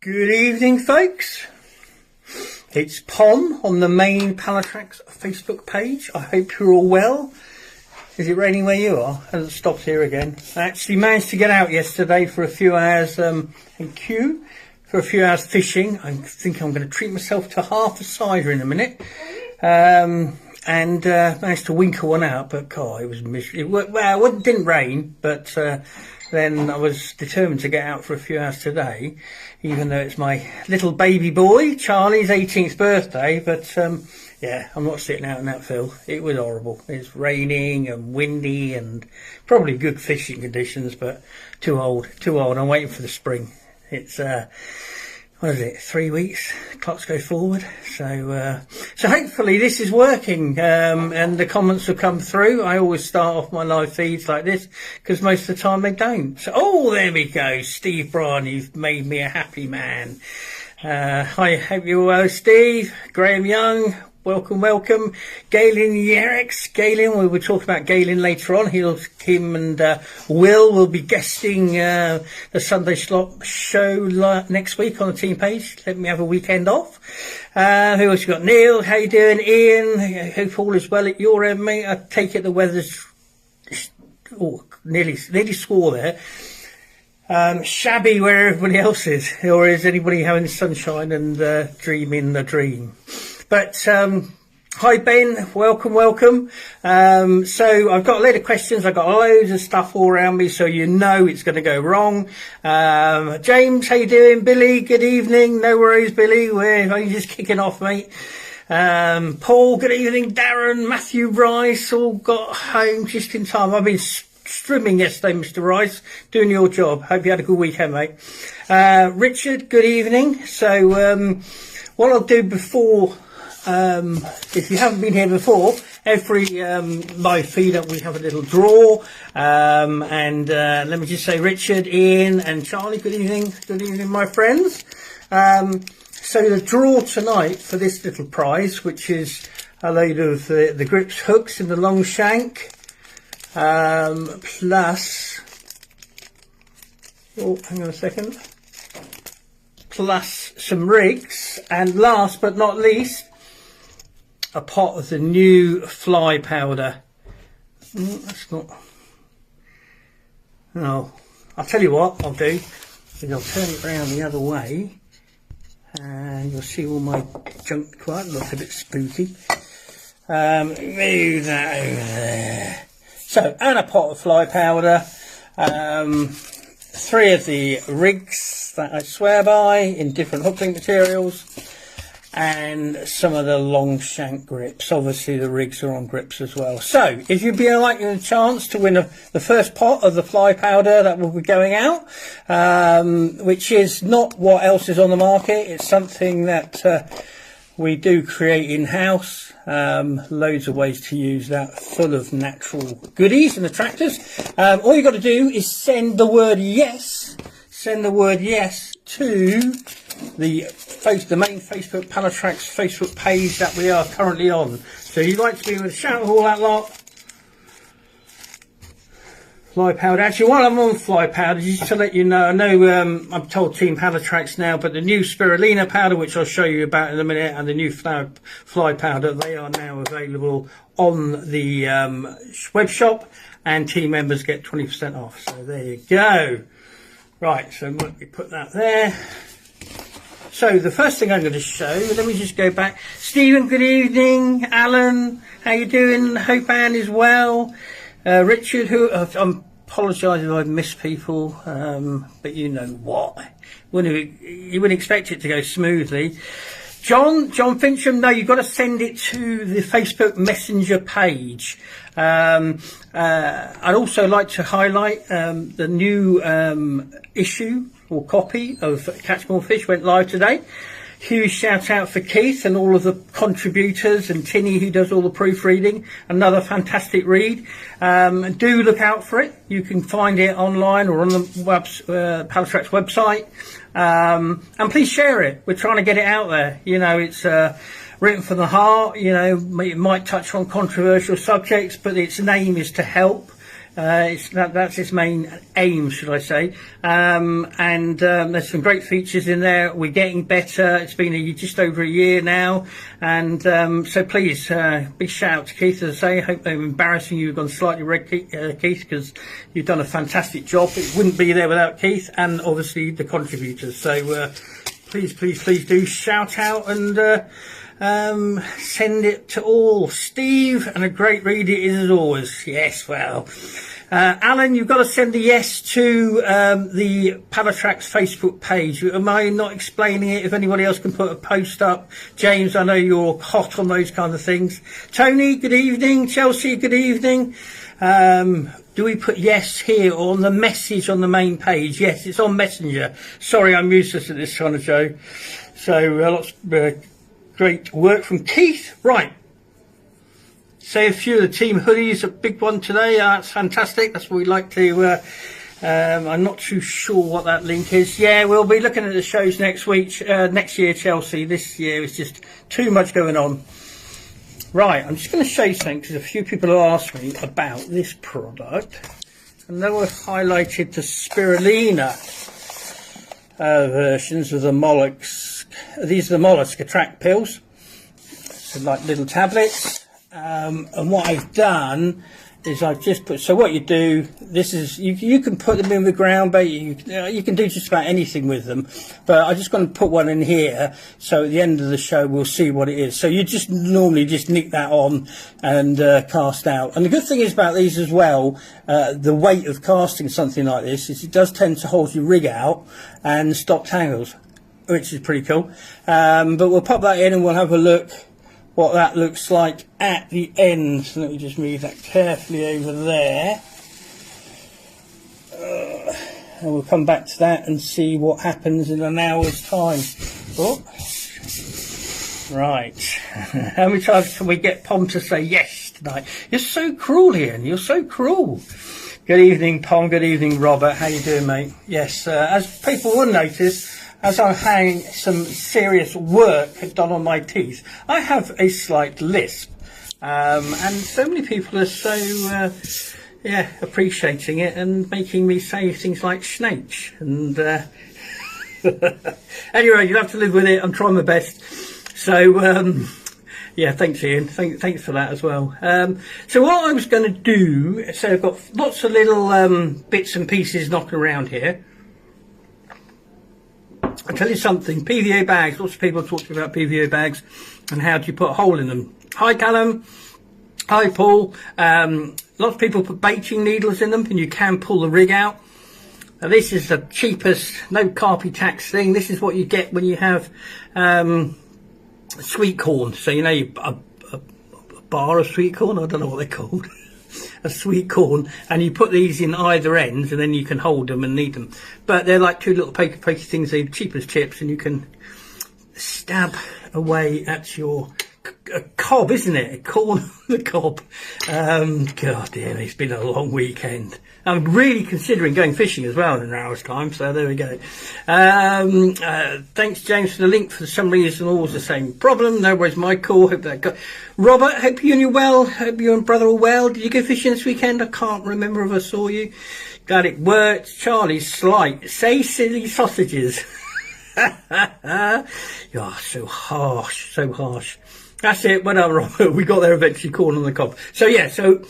Good evening, folks. It's Pom on the main Pallatrax Facebook page. I hope you're all well. Is it raining where you are? Hasn't stopped here again. I actually managed to get out yesterday for a few hours in Kew for a few hours fishing. I think I'm going to treat myself to half a cider in a minute. And managed to winkle one out, but God, it was miserable. Well, it didn't rain, but then I was determined to get out for a few hours today, even though it's my little baby boy, Charlie's 18th birthday. But yeah, I'm not sitting out in that filth. It was horrible. It's raining and windy and probably good fishing conditions, but too old. I'm waiting for the spring. It's what is it, 3 weeks, clocks go forward, so hopefully this is working, and the comments will come through. I always start off my live feeds like this because most of the time they don't. So, oh, there we go, Steve Bryan, you've made me a happy man. I hope you're well, Steve. Graham Young, welcome. Galen Yerix, Galen, we will talk about Galen later on. Him and Will be guesting the Sunday Slot show next week on the team page. Let me have a weekend off. Who else you got? Neil, how you doing? Ian, hope all is well at your end, mate. I take it the weather's nearly swore there. Shabby where everybody else is, or is anybody having sunshine and dreaming the dream? But hi Ben, welcome. So I've got a load of questions. I've got loads of stuff all around me, so you know it's going to go wrong. James, how you doing? Billy, good evening. No worries, Billy. Are you just kicking off, mate? Paul, good evening. Darren, Matthew Rice, all got home just in time. I've been streaming yesterday, Mr. Rice, doing your job. Hope you had a good weekend, mate. Richard, good evening. So what I'll do before, if you haven't been here before, every live feed up we have a little draw, and let me just say, Richard, Ian and Charlie, good evening my friends. So the draw tonight for this little prize, which is a load of the grips hooks in the long shank, plus, oh, hang on a second, plus some rigs, and last but not least, a pot of the new fly powder. That's not, no, I'll tell you what I'll do is I'll turn it round the other way and you'll see all my junk. Quite looks a bit spooky. Move that over there. So, and a pot of fly powder, 3 of the rigs that I swear by in different hook-link materials, and some of the long shank grips. Obviously the rigs are on grips as well. So if you'd be liking a chance to win the first pot of the fly powder that will be going out, which is not what else is on the market, it's something that we do create in-house. Loads of ways to use that, full of natural goodies and attractors. All you've got to do is send the word yes to the main Facebook Pallatrax Facebook page that we are currently on. So you'd like to be able to shout all that lot. Fly powder. Actually, while I'm on fly powder, just to let you know, I know I'm told Team Pallatrax now, but the new spirulina powder, which I'll show you about in a minute, and the new fly powder, they are now available on the web shop, and team members get 20% off. So there you go. Right, so let me put that there. So the first thing I'm going to show, let me just go back. Stephen, good evening. Alan, how you doing? Hope Anne is well. Richard, who I'm apologise if I've missed people, but you know what? You wouldn't expect it to go smoothly. John Fincham, no, you've got to send it to the Facebook Messenger page. I'd also like to highlight the new issue or copy of Catch More Fish went live today. Huge shout out for Keith and all of the contributors, and Tinny who does all the proofreading. Another fantastic read. Do look out for it. You can find it online or on the Pallatrax website. And please share it. We're trying to get it out there. You know, it's written from the heart. You know, it might touch on controversial subjects, but its aim is to help That's its main aim, should I say. There's some great features in there. We're getting better. It's been just over a year now. And so please, big shout out to Keith. As I say, I hope I'm embarrassing you. You've gone slightly red, Keith, because you've done a fantastic job. It wouldn't be there without Keith and obviously the contributors. So please do shout out and send it to all. Steve, and a great read it is as always. Yes, well, Alan, you've got to send a yes to the Pallatrax Facebook page. Am I not explaining it? If anybody else can put a post up. James, I know you're hot on those kind of things. Tony, good evening. Chelsea, good evening. Do we put yes here or on the message on the main page? Yes, it's on Messenger. Sorry, I'm useless at this kind of show. So lots great work from Keith. Right. Say a few of the team hoodies, a big one today. That's fantastic. That's what we'd like to. I'm not too sure what that link is. Yeah, we'll be looking at the shows next week, next year, Chelsea. This year is just too much going on. Right, I'm just going to show you something because a few people have asked me about this product, and they were highlighted the spirulina versions of the mollusks. These are the mollusk attract pills, so like little tablets. And what I've done is I've just put, so what you do, this is, you can put them in the ground bait, you can do just about anything with them, but I'm just going to put one in here, so at the end of the show we'll see what it is. So you just normally just nick that on and cast out. And the good thing is about these as well, the weight of casting something like this is it does tend to hold your rig out and stop tangles, which is pretty cool. But we'll pop that in and we'll have a look what that looks like at the end. So let me just move that carefully over there. And we'll come back to that and see what happens in an hour's time. Oh. Right. How many times can we get Pom to say yes tonight? You're so cruel, Ian. You're so cruel. Good evening, Pom. Good evening, Robert. How you doing, mate? Yes, as people will notice, as I'm having some serious work done on my teeth, I have a slight lisp. And so many people are so, appreciating it and making me say things like snake. And anyway, you'll have to live with it. I'm trying my best. So, yeah, thanks, Ian. Thanks for that as well. So what I was going to do, so I've got lots of little bits and pieces knocking around here. I'll tell you something, PVA bags, lots of people talk to me about PVA bags and how do you put a hole in them. Hi Callum, hi Paul. Lots of people put baiting needles in them and you can pull the rig out. Now, this is the cheapest, no carpy tax thing. This is what you get when you have sweet corn. So you know, a bar of sweet corn, I don't know what they're called. A sweet corn, and you put these in either ends and then you can hold them and knead them, but they're like two little pokey things. They're cheap as chips and you can stab away at your cob, isn't it? A corn the cob. God damn, it's been a long weekend. I'm really considering going fishing as well in an hour's time, so there we go. Thanks James for the link. For some reason always the same problem. No worries, my call. Hope that got Robert, hope you and you well. Hope you and brother are well. Did you go fishing this weekend? I can't remember if I saw you. Glad it worked. Charlie Slight, say silly sausages. You're so harsh, so harsh. That's it, whatever, Robert. We got there eventually, corn on the cob. So yeah, so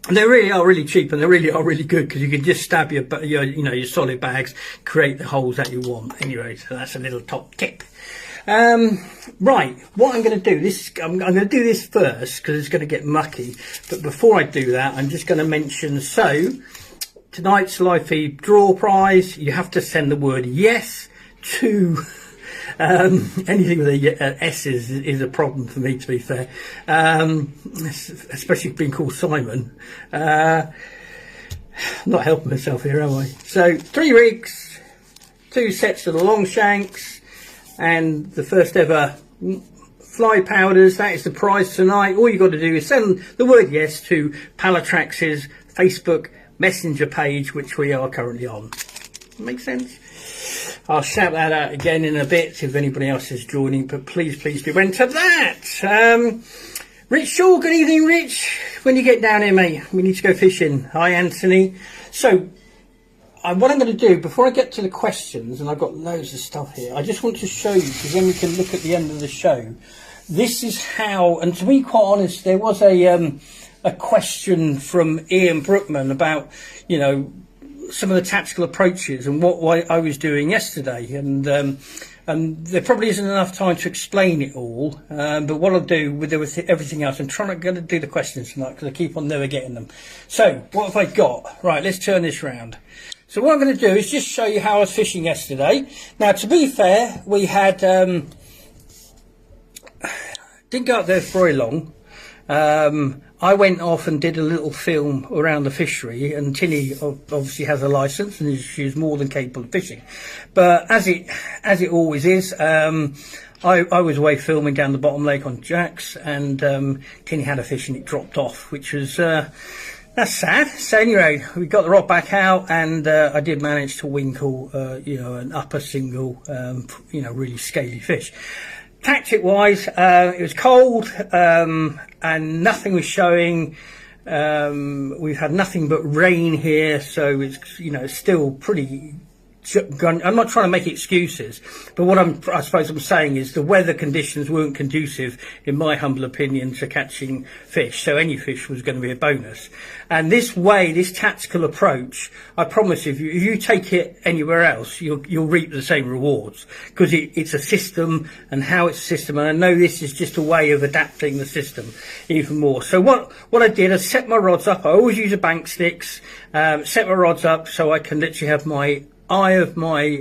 they really are really cheap and they really are really good because you can just stab your solid bags, create the holes that you want. Anyway, so that's a little top tip. Right, what I'm going to do, I'm going to do this first because it's going to get mucky. But before I do that, I'm just going to mention, so tonight's live feed draw prize, you have to send the word yes to anything with a S is a problem for me, to be fair, especially being called Simon. I'm not helping myself here, am I? So 3 rigs, 2 sets of the long shanks, and the first ever fly powders. That is the prize tonight. All you got to do is send the word yes to Pallatrax's Facebook Messenger page, which we are currently on. Makes sense? I'll shout that out again in a bit if anybody else is joining, but please do enter that. Rich Shaw, good evening, Rich. When you get down here, mate, we need to go fishing. Hi, Anthony. So, what I'm going to do, before I get to the questions, and I've got loads of stuff here, I just want to show you, because then we can look at the end of the show. This is how, and to be quite honest, there was a question from Ian Brookman about, you know, some of the tactical approaches and what I was doing yesterday, and there probably isn't enough time to explain it all, but what I'll do with everything else, I'm going to do the questions tonight because I keep on never getting them. So what have I got? Right, let's turn this round. So what I'm going to do is just show you how I was fishing yesterday. Now, to be fair, we had didn't go up there for very long. I went off and did a little film around the fishery, and Tinny obviously has a license and she's more than capable of fishing. But as it always is, I was away filming down the bottom lake on Jacks, and Tinny had a fish and it dropped off, which was that's sad. So anyway, we got the rod back out, and I did manage to winkle, you know, an upper single, you know, really scaly fish. Tactic wise, it was cold, and nothing was showing. We've had nothing but rain here, so it's, you know, still pretty. I'm not trying to make excuses, but what I suppose I'm saying is the weather conditions weren't conducive, in my humble opinion, to catching fish. So any fish was going to be a bonus. And this tactical approach, I promise if you take it anywhere else, you'll reap the same rewards, because it's a system, and how it's a system. And I know this is just a way of adapting the system even more. So what I did, I set my rods up. I always use a bank sticks, set my rods up so I can literally have my eye of my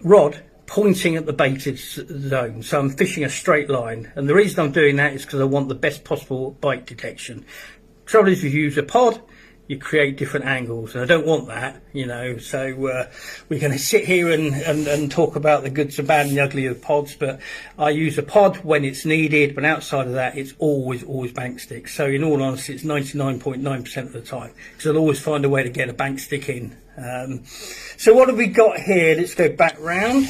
rod pointing at the baited zone, so I'm fishing a straight line, and the reason I'm doing that is because I want the best possible bite detection. Trouble is, if you use a pod, you create different angles, and I don't want that, you know. So we're going to sit here and talk about the goods, the bad and the ugly of pods, but I use a pod when it's needed, but outside of that it's always bank sticks. So in all honesty, it's 99.9% of the time, because I'll always find a way to get a bank stick in. So what have we got here? Let's go back round.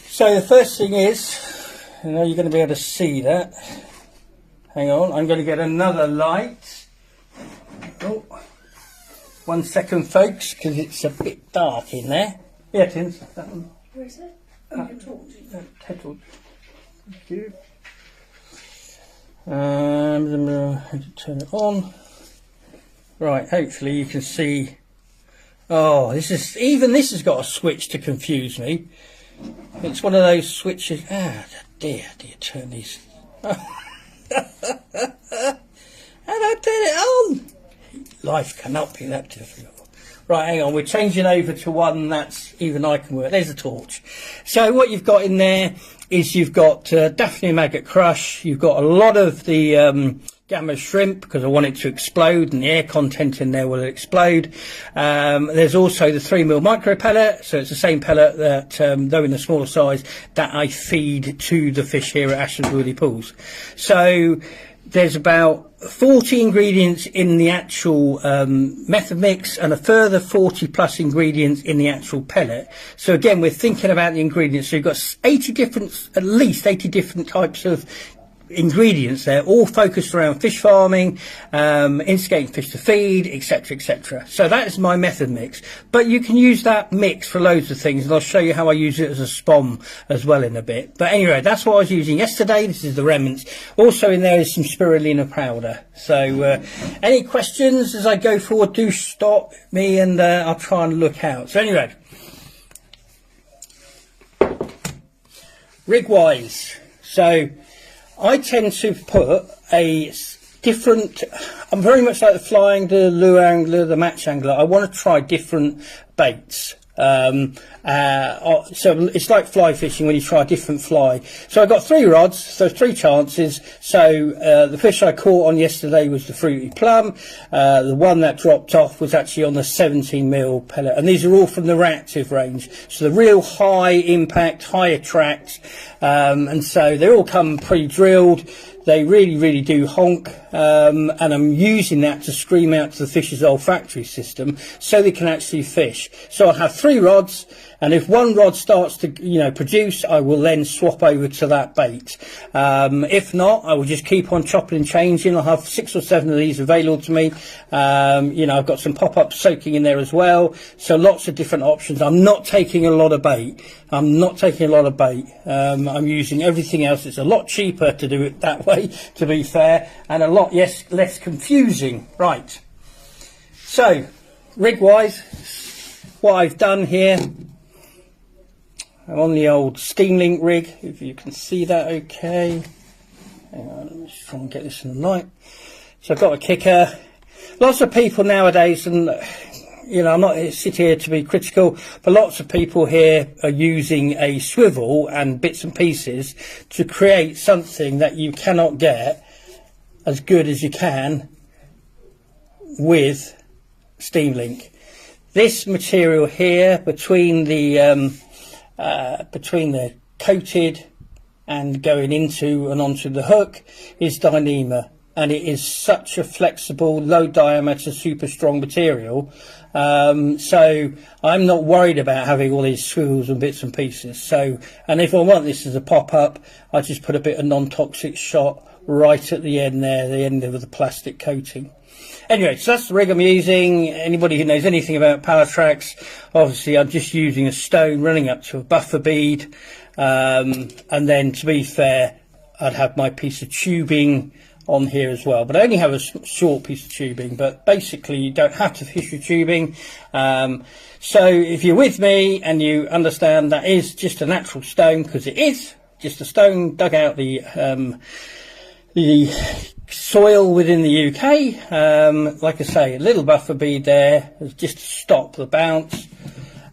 So the first thing is, I know you're going to be able to see that. Hang on, I'm going to get another light. Oh, 1 second, folks, because it's a bit dark in there. Yeah, Tins, that one. Where is it? Oh, your torch. Thank you. I'm going to turn it on. Right, hopefully you can see. Oh, this has got a switch to confuse me. It's one of those switches. Ah, dear, turn these. How do I turn it on? Life cannot be that difficult. Right, hang on, we're changing over to one that's even I can work. There's a torch. So what you've got in there is you've got Daphne maggot crush. You've got a lot of the gamma shrimp, because I want it to explode, and the air content in there will explode. There's also the 3mm micro pellet, so it's the same pellet that, though in a smaller size, that I feed to the fish here at Ashton's Woody Pools. So there's about 40 ingredients in the actual method mix, and a further 40 plus ingredients in the actual pellet. So again, we're thinking about the ingredients. So you've got at least 80 different types of ingredients there, all focused around fish farming, instigating fish to feed, etc, etc. So that is my method mix, but you can use that mix for loads of things, and I'll show you how I use it as a spom as well in a bit. But anyway, that's what I was using yesterday. This is the remnants. Also in there is some spirulina powder. So any questions as I go forward, do stop me, and I'll try and look out. So anyway, rig wise, so I tend to put a different, I'm very much like the fly angler, lure angler, the match angler. I want to try different baits. So it's like fly fishing when you try a different fly. So I got 3 rods, so 3 chances. So the fish I caught on yesterday was the fruity plum. The one that dropped off was actually on the 17mm pellet, and these are all from the reactive range. So the real high impact, high attract, and so they all come pre-drilled. They really do honk, and I'm using that to scream out to the fish's olfactory system so they can actually fish. So I'll have 3 rods, And if one rod starts to, produce, I will then swap over to that bait. If not, I will just keep on chopping and changing. I'll have 6 or 7 of these available to me. I've got some pop-ups soaking in there as well. So lots of different options. I'm not taking a lot of bait. I'm using everything else. It's a lot cheaper to do it that way, to be fair, and a lot less confusing. Right. So, rig-wise, what I've done here, I'm on the old Steamlink rig, if you can see that okay. Hang on, let me just try and get this in the light. So I've got a kicker. Lots of people nowadays, and I'm not sitting here to be critical, but lots of people here are using a swivel and bits and pieces to create something that you cannot get as good as you can with Steamlink. This material here between the coated and going into and onto the hook is Dyneema, and it is such a flexible, low diameter, super strong material. So I'm not worried about having all these swivels and bits and pieces. So, and if I want this as a pop-up, I just put a bit of non-toxic shot right at the end there, the end of the plastic coating. Anyway, so that's the rig I'm using. Anybody who knows anything about Pallatrax, obviously I'm just using a stone running up to a buffer bead. And then, to be fair, I'd have my piece of tubing on here as well, but I only have a short piece of tubing, but basically you don't have to fish with tubing. So if you're with me and you understand that is just a natural stone, because it is just a stone dug out the soil within the UK, like I say, a little buffer bead there just to stop the bounce.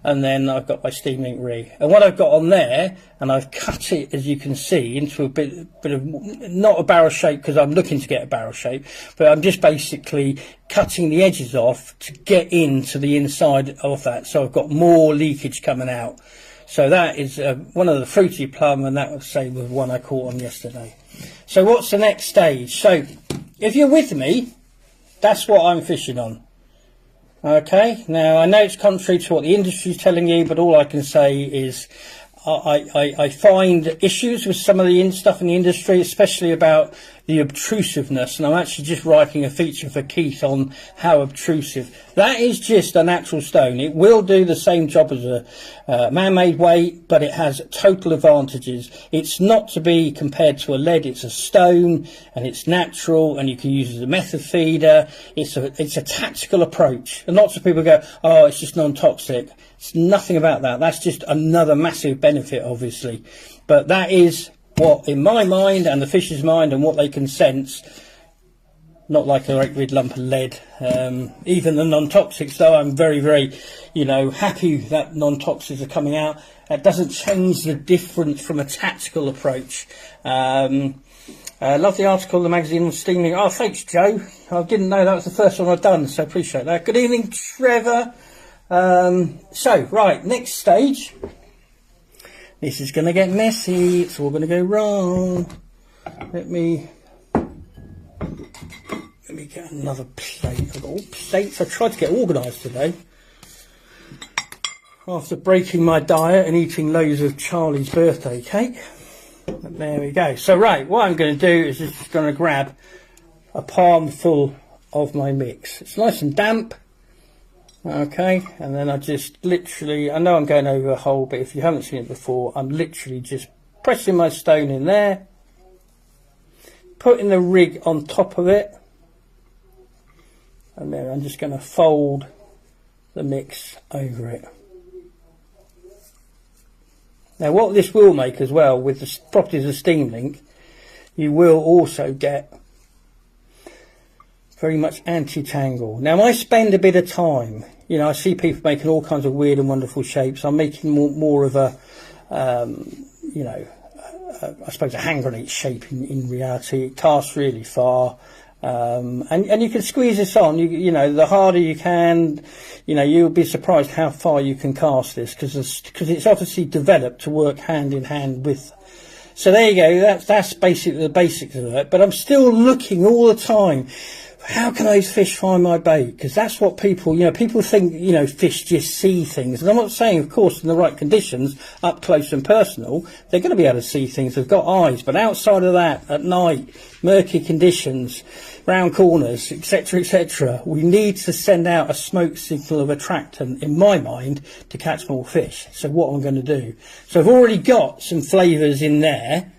And then I've got my Steamlink rig, and what I've got on there, and I've cut it, as you can see, into a bit of, not a barrel shape, because I'm looking to get a barrel shape, but I'm just basically cutting the edges off to get into the inside of that, so I've got more leakage coming out. So that is one of the fruity plum, and that was say was one I caught on yesterday. So what's the next stage? So if you're with me, that's what I'm fishing on. Okay, now I know it's contrary to what the industry is telling you, but all I can say is I find issues with some of the stuff in the industry, especially about the obtrusiveness, and I'm actually just writing a feature for Keith on how obtrusive. That is just a natural stone. It will do the same job as a man-made weight, but it has total advantages. It's not to be compared to a lead. It's a stone, and it's natural, and you can use it as a method feeder. It's a tactical approach, and lots of people go, oh, it's just non-toxic. It's nothing about that. That's just another massive benefit, obviously, but that is what, in my mind and the fish's mind, and what they can sense, not like a great big lump of lead. Even the non-toxics, though I'm very, very, happy that non-toxics are coming out, it doesn't change the difference from a tactical approach. Love the article in the magazine on Steamlink. Oh, thanks, Joe. I didn't know that was the first one I've done, so appreciate that. Good evening, Trevor. So, right, next stage. This is going to get messy. It's all going to go wrong. Let me get another plate. I've got all plates. I tried to get organised today, after breaking my diet and eating loads of Charlie's birthday cake. But there we go. So, right, what I'm going to do is just going to grab a palm full of my mix. It's nice and damp. Okay, and then I just literally, I know I'm going over a hole, but if you haven't seen it before, I'm literally just pressing my stone in there, putting the rig on top of it, and then I'm just going to fold the mix over it. Now what this will make as well, with the properties of Steamlink, you will also get very much anti-tangle. Now I spend a bit of time, I see people making all kinds of weird and wonderful shapes. I'm making more of a, I suppose a hand grenade shape in reality. It casts really far. And you can squeeze this on, the harder you can, you'll be surprised how far you can cast this, because it's obviously developed to work hand in hand with. So there you go, that's basically the basics of it, but I'm still looking all the time how can those fish find my bait? Because that's what people, people think, fish just see things. And I'm not saying, of course, in the right conditions, up close and personal, they're going to be able to see things. They've got eyes. But outside of that, at night, murky conditions, round corners, etc., we need to send out a smoke signal of attractant, in my mind, to catch more fish. So what I'm going to do. So I've already got some flavours in there,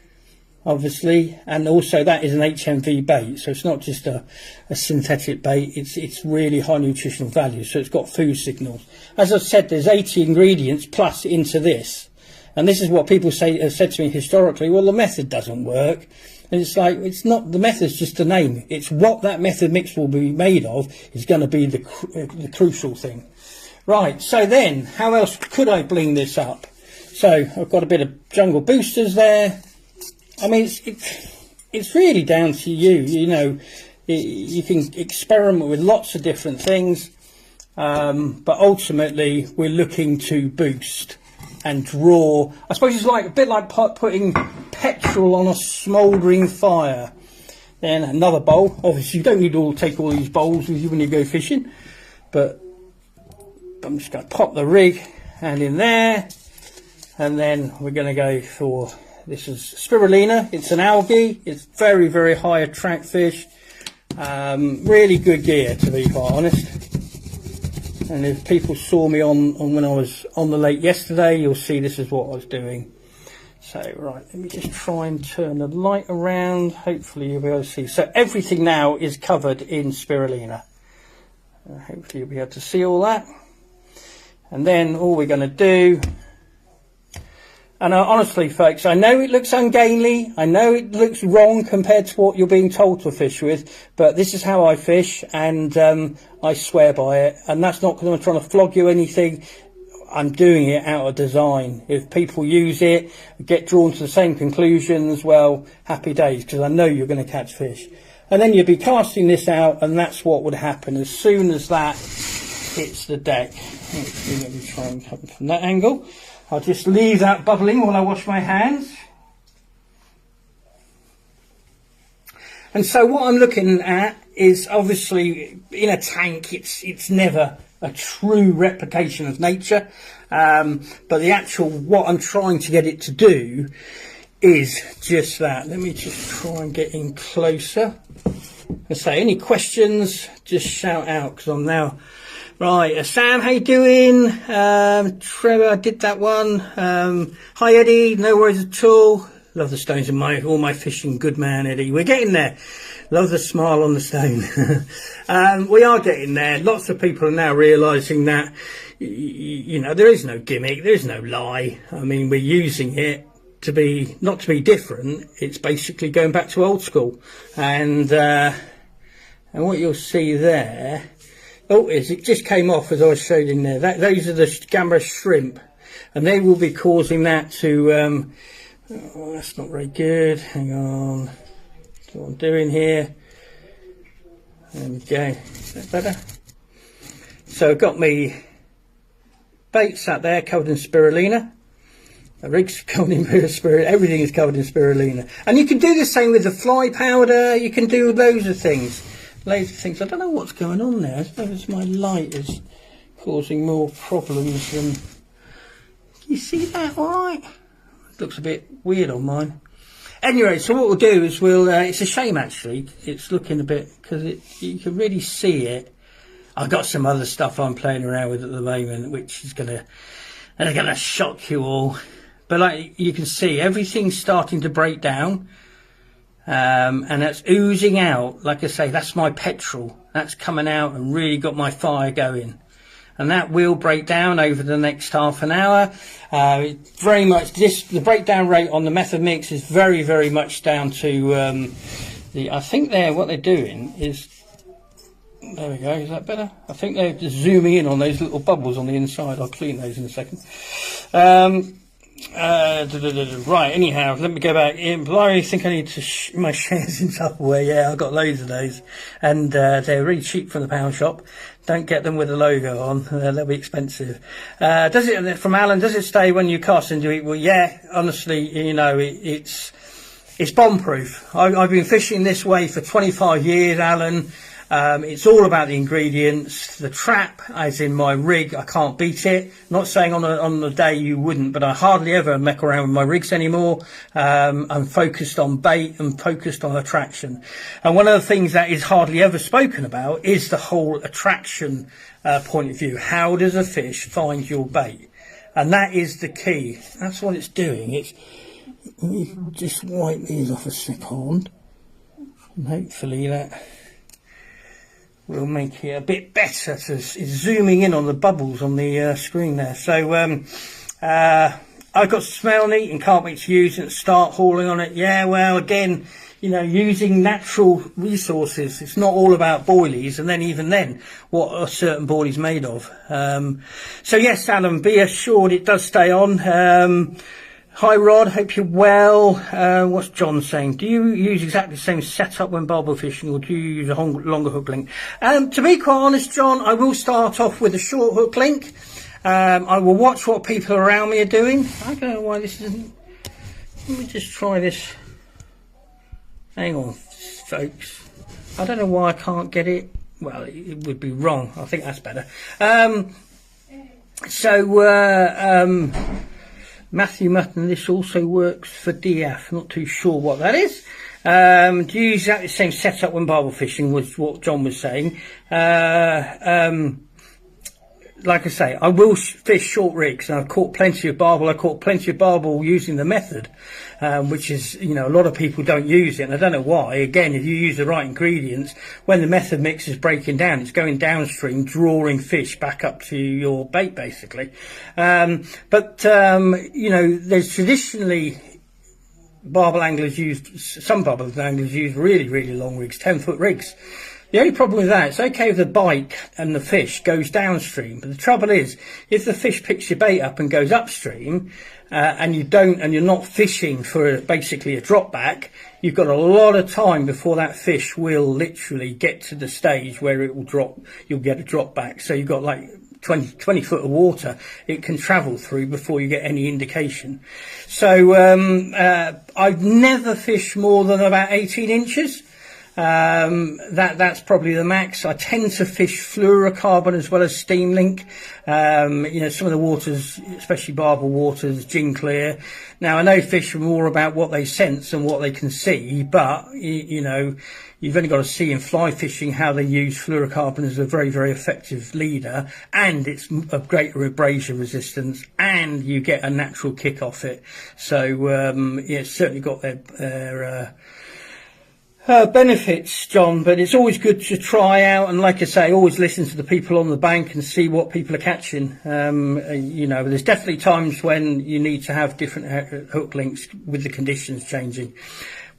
obviously, and also that is an HMV bait, so it's not just a synthetic bait, it's really high nutritional value, so it's got food signals. As I've said, there's 80 ingredients plus into this, and this is what people have said to me historically, well, the method doesn't work, and it's like, it's not, the method's just a name, it's what that method mix will be made of is going to be the crucial thing. Right, so then, how else could I bling this up? So, I've got a bit of jungle boosters there. I mean, it's really down to you. You can experiment with lots of different things, but ultimately we're looking to boost and draw. I suppose it's like a bit like putting petrol on a smouldering fire. Then another bowl. Obviously, you don't need to take all these bowls with you when you go fishing, but I'm just going to pop the rig and in there, and then we're going to go for. This is spirulina. It's an algae. It's very, very high attract fish. Really good gear, to be quite honest. And if people saw me on when I was on the lake yesterday, you'll see this is what I was doing. So, right, let me just try and turn the light around. Hopefully you'll be able to see. So everything now is covered in spirulina. Hopefully you'll be able to see all that. And then all we're going to do. And honestly, folks, I know it looks ungainly. I know it looks wrong compared to what you're being told to fish with. But this is how I fish, and I swear by it. And that's not because I'm trying to flog you anything. I'm doing it out of design. If people use it, get drawn to the same conclusions, well, happy days, because I know you're going to catch fish. And then you'll be casting this out, and that's what would happen as soon as that hits the deck. Let me try and come from that angle. I'll just leave that bubbling while I wash my hands. And so what I'm looking at is obviously in a tank, it's never a true replication of nature. But the actual, what I'm trying to get it to do is just that. Let me just try and get in closer. And say, any questions, just shout out, because I'm now... Right, Sam, how you doing? Trevor, I did that one. Hi, Eddie, no worries at all. Love the stones in all my fishing. Good man, Eddie. We're getting there. Love the smile on the stone. We are getting there. Lots of people are now realising that, there is no gimmick, there is no lie. I mean, we're using it to be, not to be different. It's basically going back to old school. And what you'll see there... Oh, it just came off as I was showing there. Those are the gamma shrimp, and they will be causing that to. Oh, that's not very good. Hang on, that's what I'm doing here. There we go. Is that better? So I've got me bait sat there covered in spirulina. The rig's covered in spirulina. Everything is covered in spirulina, and you can do the same with the fly powder. You can do loads of things. Loads of things. I don't know what's going on there. I suppose my light is causing more problems than... You see that all right? Looks a bit weird on mine. Anyway, so what we'll do is it's a shame actually. It's looking a bit, because you can really see it. I've got some other stuff I'm playing around with at the moment, which is gonna shock you all. But like you can see, everything's starting to break down. And that's oozing out. Like I say, that's my petrol. That's coming out and really got my fire going. And that will break down over the next half an hour. Very much the breakdown rate on the method mix is very, very much down to I think what they're doing is, there we go, is that better? I think they're just zooming in on those little bubbles on the inside. I'll clean those in a second. Right, anyhow, let me go back in. I think I need to my shares in Tupperware. Yeah, I've got loads of those, and they're really cheap from the pound shop. Don't get them with the logo on, they'll be expensive. Does it, from Alan, does it stay when you cast into it? Well, yeah, honestly, it's bomb proof. I've been fishing this way for 25 years, Alan, It's all about the ingredients. The trap, as in my rig, I can't beat it. Not saying on the day you wouldn't, but I hardly ever mech around with my rigs anymore. I'm focused on bait and focused on attraction. And one of the things that is hardly ever spoken about is the whole attraction point of view. How does a fish find your bait? And that is the key. That's what it's doing. It's, you just wipe these off a slip-on, and hopefully that will make it a bit better. It's zooming in on the bubbles on the screen there. So I've got smell neat and can't wait to use it and start hauling on it. Yeah, well, again, you know, using natural resources. It's not all about boilies, and then even then, what are certain boilies made of? So yes, Alan, be assured it does stay on. Hi Rod, hope you're well. What's John saying? Do you use exactly the same setup when barbel fishing, or do you use a longer hook link? To be quite honest, John, I will start off with a short hook link. I will watch what people around me are doing. I don't know why this isn't. Let me just try this. Hang on, folks. I don't know why I can't get it. Well, it would be wrong. I think that's better. Matthew Mutton, this also works for DF. Not too sure what that is. Do you use exactly the same setup when barbel fishing, was what John was saying. Like I say, I will fish short rigs, and I've caught plenty of barbel. I caught plenty of barbel using the method, which is, you know, a lot of people don't use it, and I don't know why. Again, if you use the right ingredients, when the method mix is breaking down, it's going downstream, drawing fish back up to your bait, basically. You know, there's traditionally barbel anglers some barbel anglers use really, really long rigs, 10-foot rigs. The only problem with that, it's okay if the bite and the fish goes downstream, but the trouble is, if the fish picks your bait up and goes upstream, and you're not fishing for basically a drop back, you've got a lot of time before that fish will literally get to the stage where it will drop, you'll get a drop back. So you've got like 20 foot of water it can travel through before you get any indication. So I've never fished more than about 18 inches. That's probably the max. I tend to fish fluorocarbon as well as steam link. You know, some of the waters, especially barbel waters, gin clear. Now I know fish are more about what they sense and what they can see, but you know, you've only got to see in fly fishing how they use fluorocarbon as a very, very effective leader, and it's a greater abrasion resistance, and you get a natural kick off it. So yeah, it's certainly got their benefits, John, but it's always good to try out, and like I say, always listen to the people on the bank and see what people are catching. You know, there's definitely times when you need to have different hook links with the conditions changing.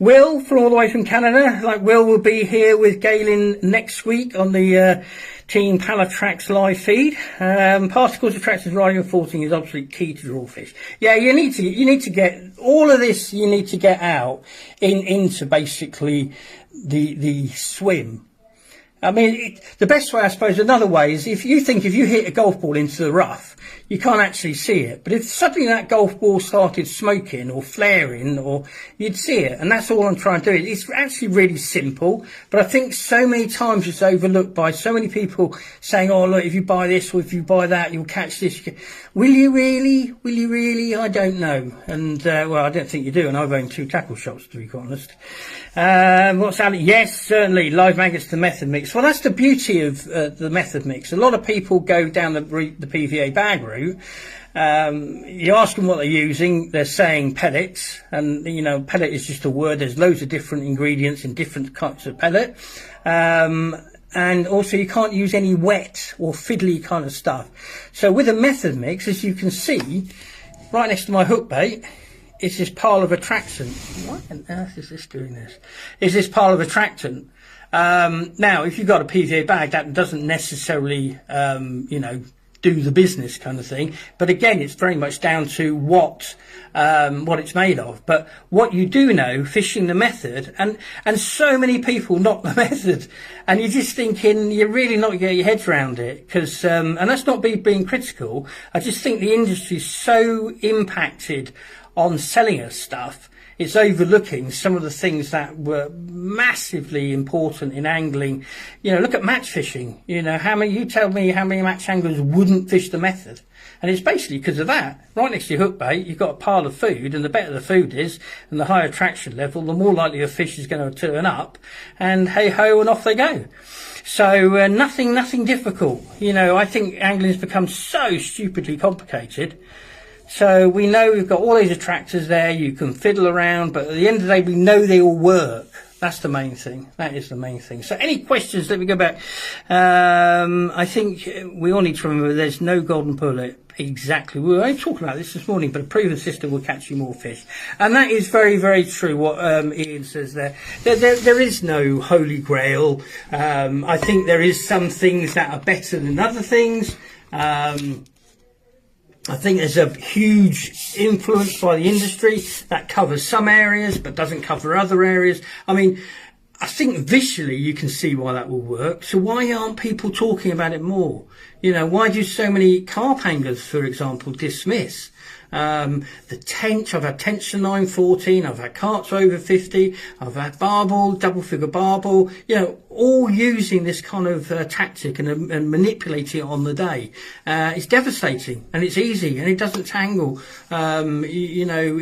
Will, from all the way from Canada, will be here with Galen next week on the Team Pallatrax live feed. Particles, attractors, riding and faulting is absolutely key to draw fish. Yeah, you need to get all of this. You need to get out into basically the swim. I mean, the best way, I suppose, another way is if you hit a golf ball into the rough, you can't actually see it. But if suddenly that golf ball started smoking or flaring, or you'd see it. And that's all I'm trying to do. It's actually really simple, but I think so many times it's overlooked by so many people saying, oh, look, if you buy this or if you buy that, you'll catch this. Will you really? Will you really? I don't know. And, well, I don't think you do. And I've owned 2 tackle shops, to be quite honest. What's Alex? Yes, certainly. Live maggots, the method mix. Well, that's the beauty of the method mix. A lot of people go down the PVA bag route. You ask them what they're using, they're saying pellets, and you know, pellet is just a word. There's loads of different ingredients in different types of pellet, and also you can't use any wet or fiddly kind of stuff. So with a method mix, as you can see, right next to my hook bait, is this pile of attractant. What on earth is this doing this? Is this pile of attractant. Now, if you've got a PVA bag, that doesn't necessarily, you know, do the business kind of thing. But again, it's very much down to what it's made of. But what you do know, fishing the method, and so many people not the method, and you're just thinking you're really not going to get your heads around it, because, and that's not being critical. I just think the industry's so impacted on selling us stuff. it's overlooking some of the things that were massively important in angling. You know, look at match fishing. You know, you tell me how many match anglers wouldn't fish the method. And it's basically because of that. Right next to your hook bait, you've got a pile of food, and the better the food is, and the higher attraction level, the more likely a fish is going to turn up, and hey ho, and off they go. So nothing difficult. You know, I think angling's become so stupidly complicated. So we know we've got all these attractors there, you can fiddle around, but at the end of the day, we know they all work. That's the main thing. That is the main thing. So any questions? Let me go back. I think we all need to remember there's no golden bullet. Exactly. We were only talking about this morning, but a proven system will catch you more fish. And that is very, very true, what Ian says there. There is no holy grail. I think there is some things that are better than other things. I think there's a huge influence by the industry that covers some areas but doesn't cover other areas. I mean, I think visually you can see why that will work. So why aren't people talking about it more? You know, why do so many carp anglers, for example, dismiss? The tench, I've had tench to 914, I've had carps over 50, I've had barbel, double figure barbel, you know, all using this kind of tactic and manipulating it on the day. It's devastating, and it's easy, and it doesn't tangle. You know,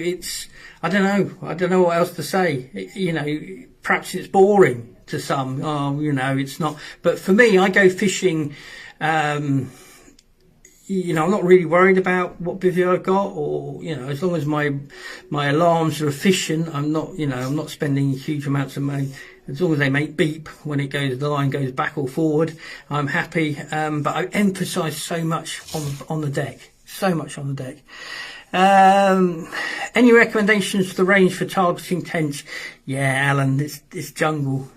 I don't know what else to say. You know, perhaps it's boring to some. Oh, you know, it's not. But for me, I go fishing. You know, I'm not really worried about what bivy I've got, or, you know, as long as my alarms are efficient, I'm not spending huge amounts of money. As long as they make beep when the line goes back or forward, I'm happy. But I emphasise so much on the deck, so much on the deck. Any recommendations for the range for targeting tench? Yeah, Alan, it's jungle.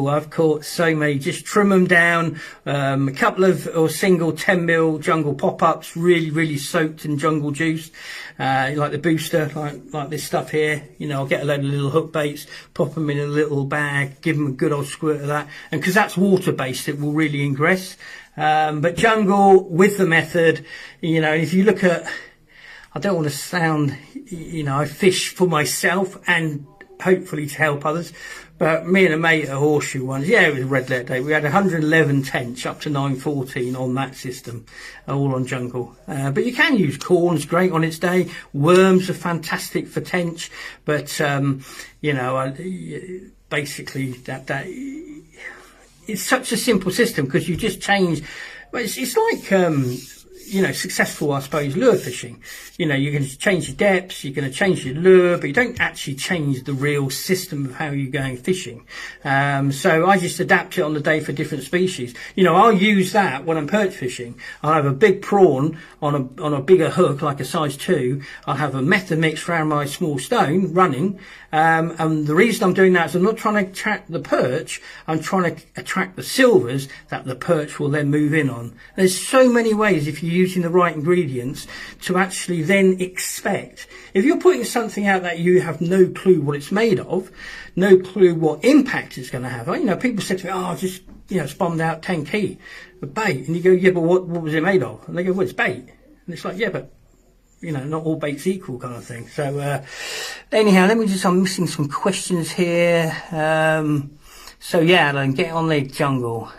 I've caught so many. Just trim them down. A couple of or single 10mm jungle pop-ups, really soaked in jungle juice, like the booster, like this stuff here. You know, I'll get a load of little hook baits, pop them in a little bag, give them a good old squirt of that, and because that's water-based, it will really ingress. But jungle with the method, you know, if you look at, I don't want to sound, you know, I fish for myself and hopefully to help others. But me and a mate at Horseshoe once, yeah, it was a red letter day. We had 111 tench up to 914 on that system, all on jungle. But you can use corns, great on its day. Worms are fantastic for tench. But, you know, basically that it's such a simple system because you just change. Well, it's like, you know, successful, I suppose, lure fishing. You know, you're going to change your depths, you're going to change your lure, but you don't actually change the real system of how you're going fishing. So I just adapt it on the day for different species. You know, I'll use that when I'm perch fishing. I'll have a big prawn on a bigger hook, like a size 2. I'll have a method mix around my small stone running. And the reason I'm doing that is I'm not trying to attract the perch, I'm trying to attract the silvers that the perch will then move in on. There's so many ways, if you're using the right ingredients, to actually then expect. If you're putting something out that you have no clue what it's made of, no clue what impact it's going to have. You know, people say to me, oh, I just, you know, spun out 10 key of bait. And you go, yeah, but what was it made of? And they go, well, it's bait. And it's like, yeah, but, you know, not all bait's equal kind of thing. So, anyhow, I'm missing some questions here. So yeah, Alan, get on the jungle.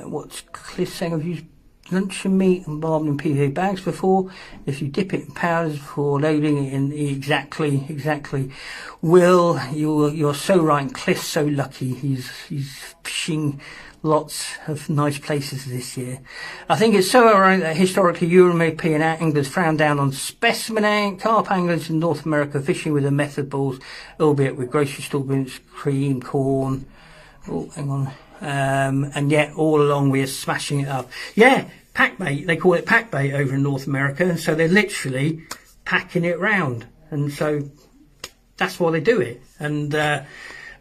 What's Cliff saying? I've used luncheon meat and barbed in PVA bags before. If you dip it in powders before loading it in, exactly. Will, you're so right. Cliff's so lucky. He's fishing lots of nice places this year. I think it's so ironic that historically European anglers frown down on specimen carp anglers in North America fishing with the method balls, albeit with grocery store bins, cream, corn. Oh, hang on. And yet all along we're smashing it up. Yeah, pack bait. They call it pack bait over in North America, and so they're literally packing it round. And so that's why they do it. And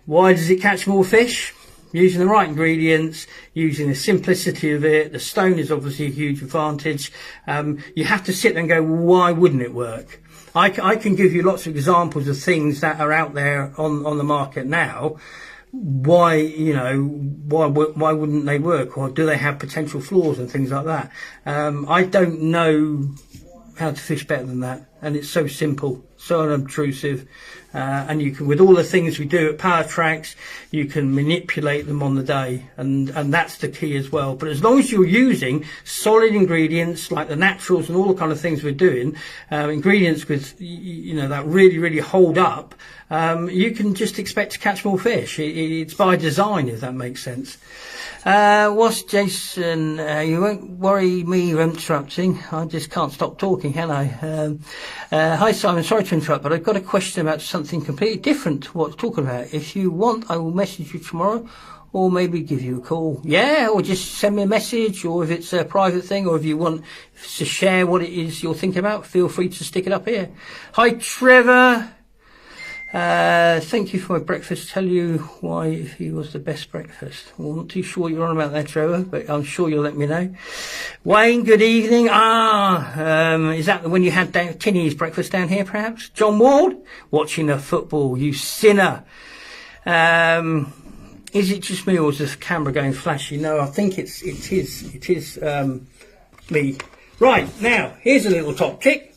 why does it catch more fish? Using the right ingredients, using the simplicity of it. The stone is obviously a huge advantage. You have to sit there and go, well, why wouldn't it work? I can give you lots of examples of things that are out there on the market now. Why, you know, why wouldn't they work? Or do they have potential flaws and things like that? I don't know how to fish better than that. And it's so simple, so unobtrusive. And you can, with all the things we do at Pallatrax, you can manipulate them on the day, and that's the key as well. But as long as you're using solid ingredients like the naturals and all the kind of things we're doing, ingredients with, you know, that really hold up, you can just expect to catch more fish. It's by design, if that makes sense. What's Jason? You won't worry me interrupting. I just can't stop talking, can I? Hi Simon, sorry to interrupt, but I've got a question about something completely different to what we're talking about. If you want, I will message you tomorrow, or maybe give you a call. Yeah, or just send me a message, or if it's a private thing, or if you want to share what it is you're thinking about, feel free to stick it up here. Hi Trevor. Thank you for my breakfast. Tell you why he was the best breakfast. Well, I'm not too sure what you're on about there, Trevor, but I'm sure you'll let me know. Wayne, good evening. Is that when you had Tinny's breakfast down here, perhaps? John Ward, watching the football, you sinner. Is it just me, or is the camera going flashy? No, I think it is me. Right, now, here's a little top tip.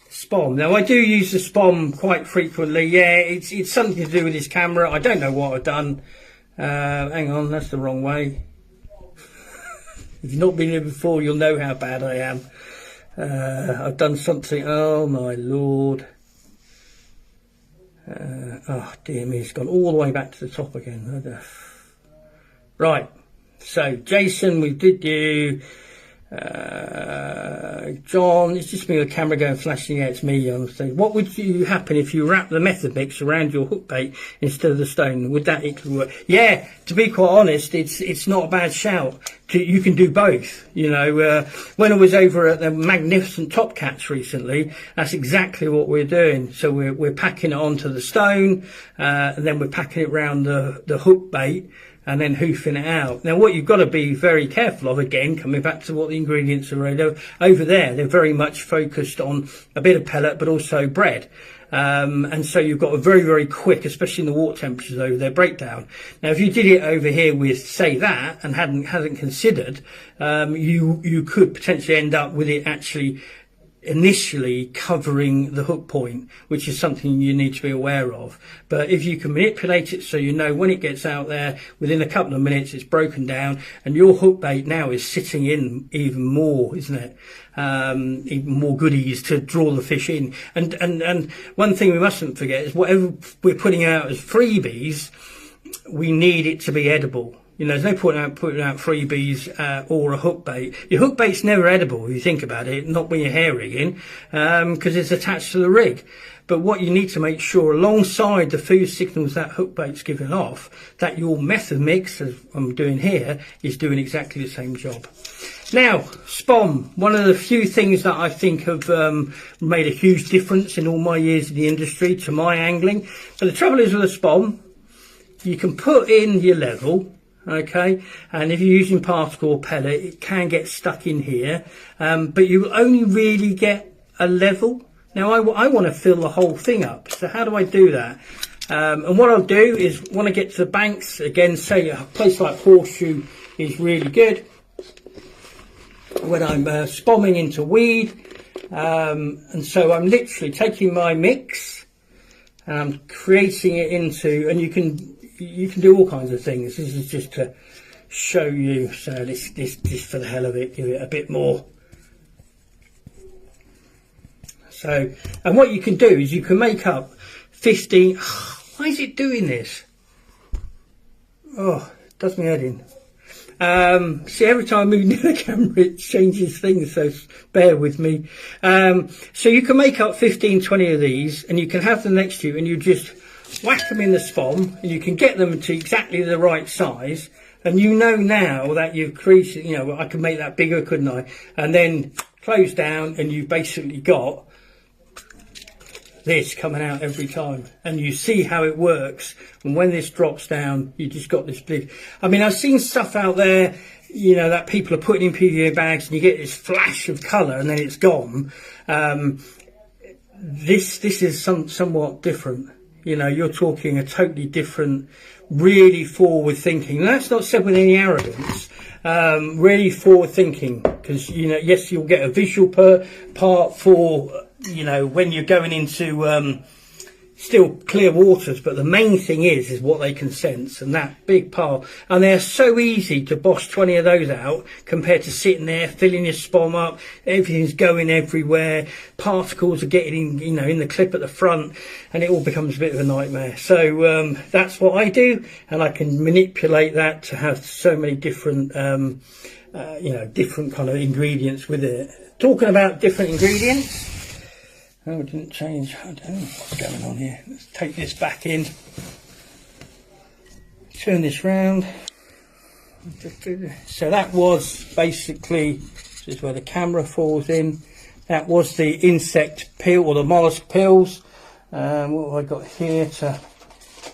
Spom. Now I do use the Spom quite frequently. Yeah, it's something to do with this camera. I don't know what I've done. Hang on, that's the wrong way. If you've not been here before, you'll know how bad I am. I've done something. Oh my lord. Oh dear me, it's gone all the way back to the top again. Right. So Jason, we did do. John, it's just me with the camera going flashing. Yeah, it's me. I'm saying, what would happen if you wrap the method mix around your hook bait instead of the stone? Would that equally work? Yeah, to be quite honest, it's not a bad shout. You can do both. You know, when I was over at the magnificent Top Cats recently, that's exactly what we're doing. So we're packing it onto the stone, and then we're packing it around the hook bait, and then hoofing it out. Now, what you've got to be very careful of, again, coming back to what the ingredients are over there, they're very much focused on a bit of pellet, but also bread. And so you've got a very quick, especially in the water temperatures over there, breakdown. Now, if you did it over here with, say, that, and hadn't considered, you could potentially end up with it actually initially covering the hook point, which is something you need to be aware of. But if you can manipulate it so you know when it gets out there, within a couple of minutes it's broken down, and your hook bait now is sitting in even more, isn't it? Even more goodies to draw the fish in. And one thing we mustn't forget is whatever we're putting out as freebies, we need it to be edible. You know, there's no point putting out freebies or a hook bait. Your hook bait's never edible if you think about it, not when you're hair rigging, because it's attached to the rig. But what you need to make sure, alongside the food signals that hook bait's giving off, that your method mix, as I'm doing here, is doing exactly the same job. Now, Spom, one of the few things that I think have made a huge difference in all my years in the industry to my angling. But the trouble is with a Spom, you can put in your level, okay, and if you're using particle or pellet, it can get stuck in here, but you only really get a level. Now I want to fill the whole thing up, so how do I do that? And what I'll do is, when I get to the banks, again, say a place like Horseshoe is really good, when I'm spomming into weed, and so I'm literally taking my mix and I'm creating it into, and you can do all kinds of things. This is just to show you. So this just for the hell of it, give it a bit more. So, and what you can do is you can make up 15. Why is it doing this? Oh, it does me head in. See, every time I move near the camera, it changes things, so bear with me. So you can make up 15, 20 of these, and you can have them next to you, and you just whack them in the Spom, and you can get them to exactly the right size. And you know now that you've creased, you know, I could make that bigger, couldn't I? And then close down, and you've basically got this coming out every time, and you see how it works. And when this drops down, you just got this big. I mean, I've seen stuff out there, you know, that people are putting in PVA bags, and you get this flash of colour, and then it's gone. This is somewhat different. You know, you're talking a totally different, really forward thinking. And that's not said with any arrogance. really forward thinking, because yes, you'll get a visual part for when you're going into still clear waters, but the main thing is what they can sense, and that big part. And they're so easy to bosh 20 of those out compared to sitting there filling your spom up. Everything's going everywhere, particles are getting in the clip at the front, and it all becomes a bit of a nightmare. So that's what I do, and I can manipulate that to have so many different different kind of ingredients with it. Talking about different ingredients, oh, it didn't change. I don't know what's going on here. Let's take this back in. Turn this round. So that was basically, this is where the camera falls in. That was the insect peel, or the mollusk peels. What have I got here to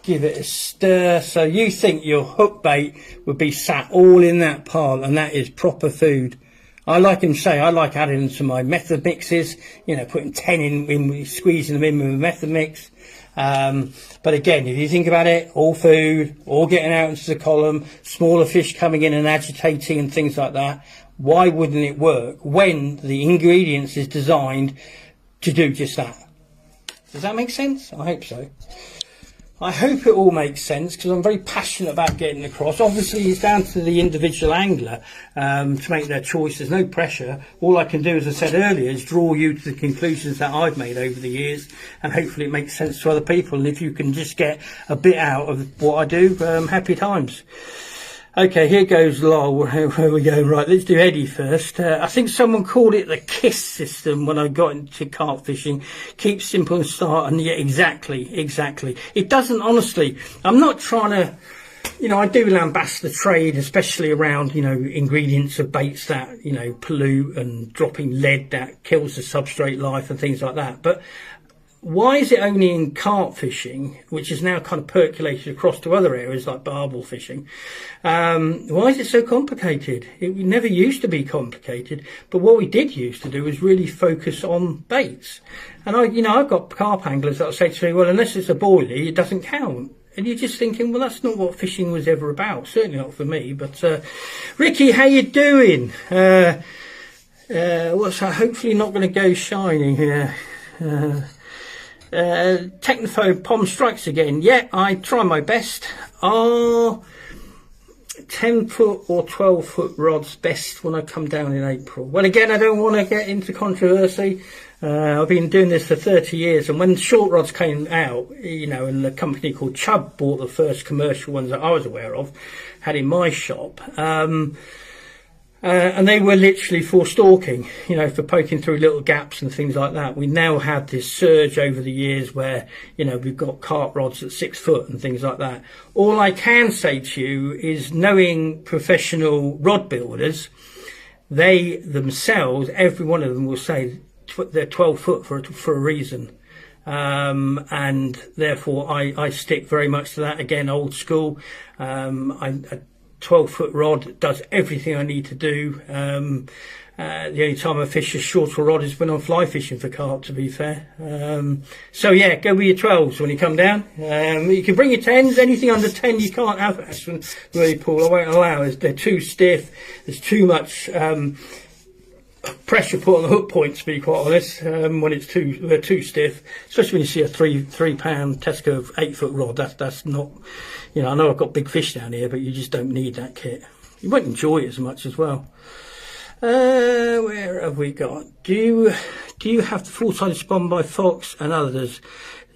give it a stir? So you think your hook bait would be sat all in that part, and that is proper food. I like adding them to my method mixes, putting 10 in, squeezing them in with a method mix. But again, if you think about it, all food, all getting out into the column, smaller fish coming in and agitating and things like that, why wouldn't it work when the ingredients is designed to do just that? Does that make sense? I hope so. I hope it all makes sense, because I'm very passionate about getting across. Obviously, it's down to the individual angler to make their choice. There's no pressure. All I can do, as I said earlier, is draw you to the conclusions that I've made over the years, and hopefully it makes sense to other people. And if you can just get a bit out of what I do, happy times. Okay, here goes lol. Where we go? Right, let's do Eddie first. I think someone called it the KISS system when I got into carp fishing. Keep simple and start. And yeah, exactly. It doesn't, honestly. I'm not trying to, I do lambast the trade, especially around, ingredients of baits that, pollute, and dropping lead that kills the substrate life and things like that. But why is it only in carp fishing, which is now kind of percolated across to other areas like barbel fishing? Why is it so complicated? It never used to be complicated, but what we did used to do was really focus on baits. And I've got carp anglers that will say to me, well, unless it's a boilie, it doesn't count. And you're just thinking, well, that's not what fishing was ever about. Certainly not for me. But Ricky, how you doing? Hopefully not going to go shiny here. Technophobe Pom strikes again. Yeah, I try my best. Are 10-foot or 12-foot rods best when I come down in April? Well, again, I don't want to get into controversy. I've been doing this for 30 years, and when short rods came out, and the company called Chubb bought the first commercial ones that I was aware of, had in my shop, and they were literally for stalking, for poking through little gaps and things like that. We now have this surge over the years where, we've got carp rods at 6 foot and things like that. All I can say to you is, knowing professional rod builders, they themselves, every one of them will say they're 12 foot for a reason. And therefore I stick very much to that. Again, old school. A 12-foot rod does everything I need to do. The only time I fish a shorter rod is when I'm fly fishing for carp, to be fair. So yeah, go with your 12s when you come down. You can bring your 10s. Anything under 10 you can't have. That's really, Paul, I won't allow. They're too stiff. There's too much pressure put on the hook point, to be quite honest, when they're too stiff, especially when you see a 3 pound Tesco 8-foot rod. That's not, I know I've got big fish down here, but you just don't need that kit. You won't enjoy it as much as well. Where have we got? Do you have the full-size spawn by Fox and others?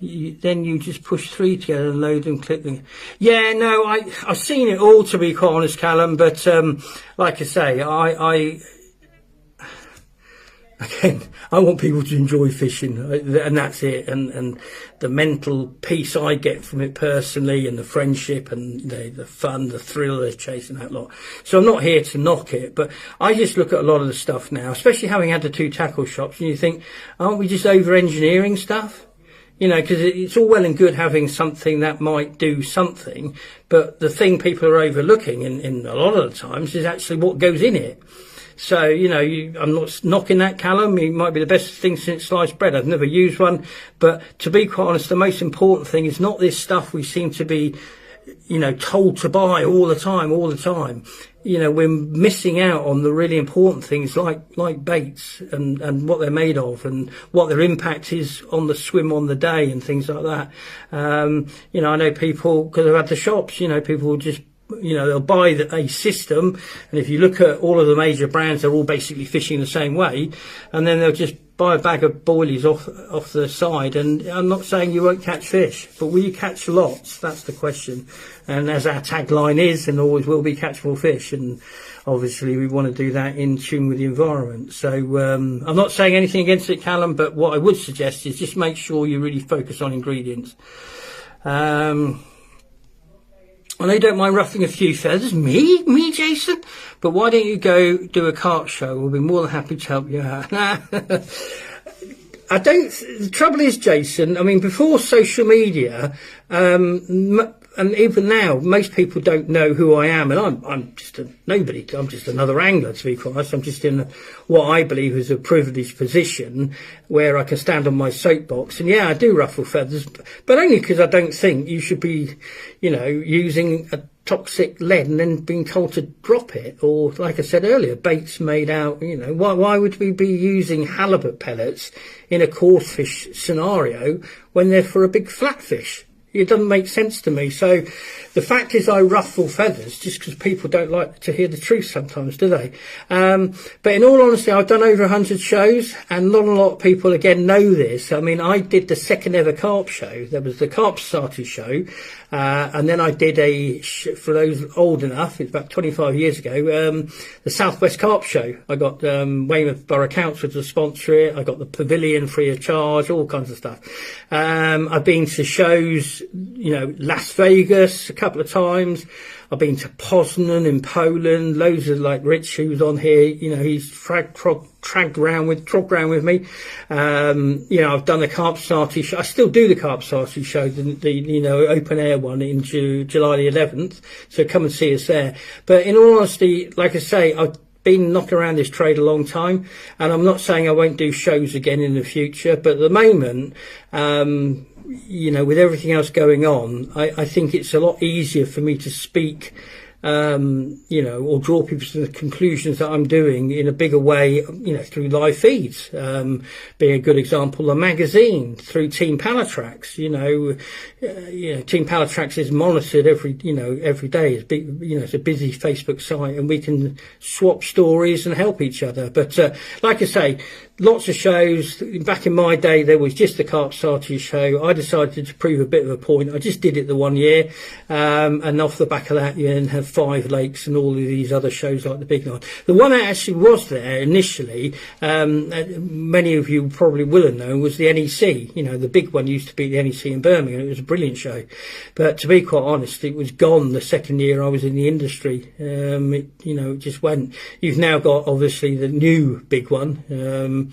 Then you just push 3 together and load them, click them. Yeah, no, I've seen it all, to be quite honest, Callum, but like I say, again, I want people to enjoy fishing, and that's it. And the mental peace I get from it personally, and the friendship, and the fun, the thrill of chasing that lot. So I'm not here to knock it, but I just look at a lot of the stuff now, especially having had the 2 tackle shops, and you think, aren't we just over-engineering stuff? Because it's all well and good having something that might do something, but the thing people are overlooking in a lot of the times is actually what goes in it. So, I'm not knocking that, Callum. It might be the best thing since sliced bread. I've never used one. But to be quite honest, the most important thing is not this stuff we seem to be told to buy all the time. We're missing out on the really important things like baits and what they're made of and what their impact is on the swim on the day and things like that. I know people, because I've had the shops, people will just, they'll buy a system, and if you look at all of the major brands, they're all basically fishing the same way, and then they'll just buy a bag of boilies off the side. And I'm not saying you won't catch fish, but will you catch lots? That's the question. And as our tagline is, and always will be, catch more fish. And obviously we want to do that in tune with the environment. So I'm not saying anything against it, Callum, but what I would suggest is just make sure you really focus on ingredients. I know you don't mind ruffling a few feathers. Me, Jason? But why don't you go do a carp show? We'll be more than happy to help you out. The trouble is, Jason, I mean, before social media, and even now, most people don't know who I am, and I'm just a nobody. I'm just another angler, to be quite honest. I'm just in what I believe is a privileged position where I can stand on my soapbox. And yeah, I do ruffle feathers, but only because I don't think you should be, using a toxic lead and then being told to drop it. Or, like I said earlier, baits made out, why would we be using halibut pellets in a coarse fish scenario when they're for a big flatfish? It doesn't make sense to me. So the fact is I ruffle feathers just because people don't like to hear the truth sometimes, do they? But in all honesty, I've done over 100 shows, and not a lot of people, again, know this. I mean, I did the second ever carp show. There was the Carp Society show. And then I did for those old enough, it's about 25 years ago, the Southwest Carp Show. I got Weymouth Borough Council to sponsor it. I got the pavilion free of charge, all kinds of stuff. I've been to shows, Las Vegas a couple of times. I've been to Poznan in Poland. Loads of, like Rich, who was on here, he's trogged around with me. I've done the Carp Society show. I still do the Carp Society show, the open air one in July the 11th. So come and see us there. But in all honesty, like I say, I've been knocking around this trade a long time, and I'm not saying I won't do shows again in the future, but at the moment, with everything else going on, I think it's a lot easier for me to speak, or draw people to the conclusions that I'm doing in a bigger way, through live feeds, being a good example, a magazine, through Team Pallatrax. Team Pallatrax is monitored every day. It's big, it's a busy Facebook site, and we can swap stories and help each other. But, like I say, lots of shows. Back in my day, there was just the Carp Society show. I decided to prove a bit of a point. I just did it the one year, and off the back of that, you then have 5 Lakes and all of these other shows like the big one. The one that actually was there initially, many of you probably will have known, was the NEC. The big one used to be the NEC in Birmingham. It was a brilliant show. But to be quite honest, it was gone the second year I was in the industry. It just went. You've now got, obviously, the new big one.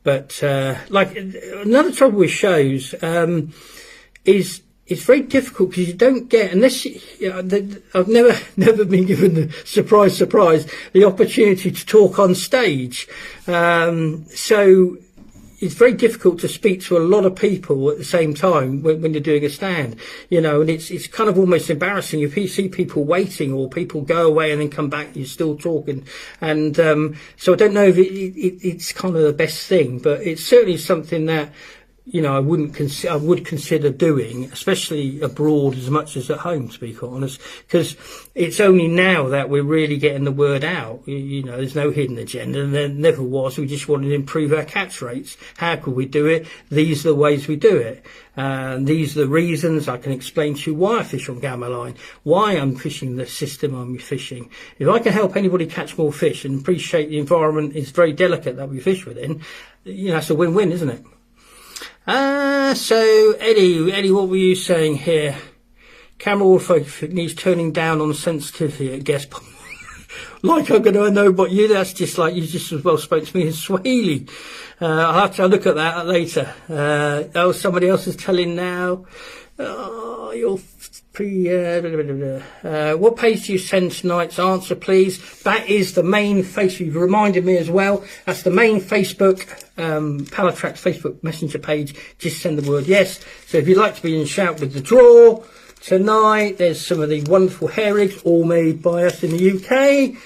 But another trouble with shows is it's very difficult because you don't get, unless I've never been given the surprise the opportunity to talk on stage. So it's very difficult to speak to a lot of people at the same time when you're doing a stand, and it's kind of almost embarrassing if you see people waiting or people go away and then come back and you're still talking. And so I don't know if it's kind of the best thing, but it's certainly something that I would consider doing, especially abroad as much as at home, to be quite honest, because it's only now that we're really getting the word out. There's no hidden agenda, and there never was. We just wanted to improve our catch rates. How could we do it? These are the ways we do it. These are the reasons. I can explain to you why I fish on gamma line, why I'm fishing the system I'm fishing. If I can help anybody catch more fish and appreciate the environment is very delicate that we fish within, that's a win-win, isn't it? So Eddie, what were you saying here? Camera autofocus needs turning down on sensitivity, I guess. Like I'm going to know about you. That's just like you just as well spoke to me in Swahili. I'll have to look at that later. Somebody else is telling now. You're what page do you send tonight's answer, please? That is the main Facebook. You've reminded me as well. That's the main Facebook, Pallatrax Facebook Messenger page. Just send the word yes. So if you'd like to be in shout with the draw tonight. There's some of the wonderful hair rigs, all made by us in the UK.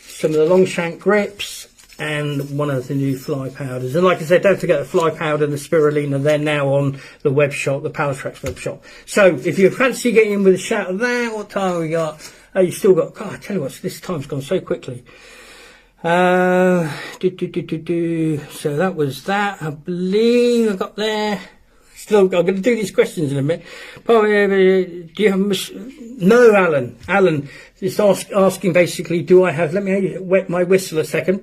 Some of the long shank grips, and one of the new fly powders. And like I said, don't forget the fly powder and the spirulina. They're now on the web shop, the Pallatrax web shop. So if you fancy getting in with a shout of that, what time have we got? Oh, you still got, God, I tell you what, this time's gone so quickly. So that was that, I believe I got there. Still, I'm going to do these questions in a minute. Do you have no, Alan? Alan is asking basically, do I have, let me wet my whistle a second.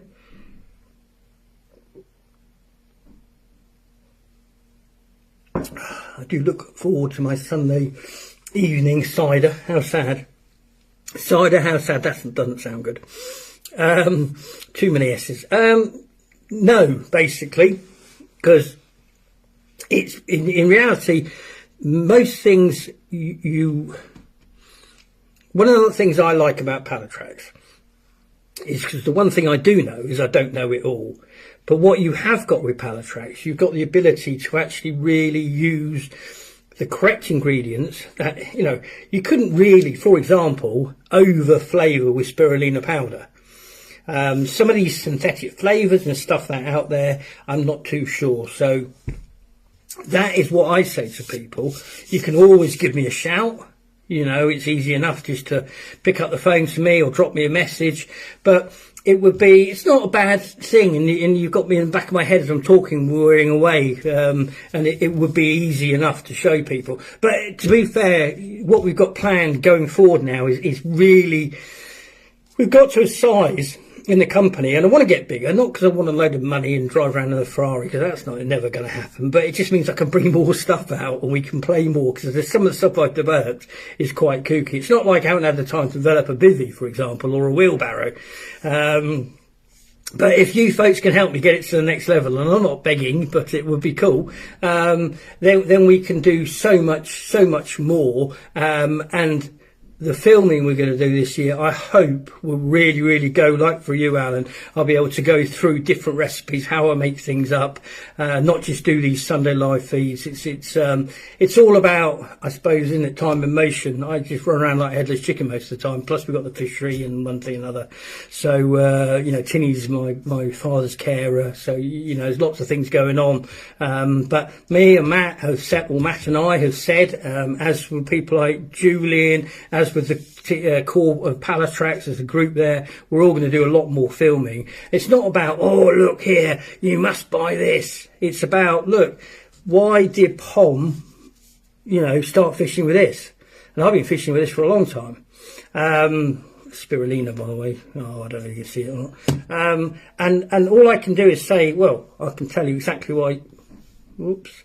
I do look forward to my Sunday evening cider. How sad. Cider, how sad. That doesn't sound good. Too many S's. No, basically, because it's in reality, most things one of the things I like about Pallatrax is because the one thing I do know is I don't know it all. But what you have got with Pallatrax, you've got the ability to actually really use the correct ingredients that, you know, you couldn't really, for example, over flavour with spirulina powder. Some of these synthetic flavours and stuff that out there, I'm not too sure. So that is what I say to people. You can always give me a shout. You know, it's easy enough just to pick up the phone to me or drop me a message. But it's not a bad thing. And you've got me in the back of my head as I'm talking, whirring away. And it would be easy enough to show people. But to be fair, what we've got planned going forward now is really, we've got to a size in the company, and I want to get bigger, not because I want a load of money and drive around in a Ferrari, because that's never going to happen, but it just means I can bring more stuff out and we can play more, because there's some of the stuff I've developed is quite kooky. It's not like I haven't had the time to develop a bivvy, for example, or a wheelbarrow. But if you folks can help me get it to the next level, and I'm not begging, but it would be cool, then we can do so much more, and the filming we're going to do this year, I hope, will really, really go, like for you, Alan, I'll be able to go through different recipes, how I make things up, not just do these Sunday live feeds. It's all about, I suppose, isn't it, time and motion. I just run around like a headless chicken most of the time, plus we've got the fishery and one thing and another. So, you know, Tinny's my father's carer, so, you know, there's lots of things going on. But me and Matt Matt and I have said, as with people like Julian, as with the core of Pallatrax as a group there, we're all going to do a lot more filming. It's not about, oh, look here, you must buy this. It's about, look, why did Pom, you know, start fishing with this? And I've been fishing with this for a long time. Spirulina, by the way. Oh, I don't know if you can see it or not. And all I can do is say, well, I can tell you exactly why. Whoops.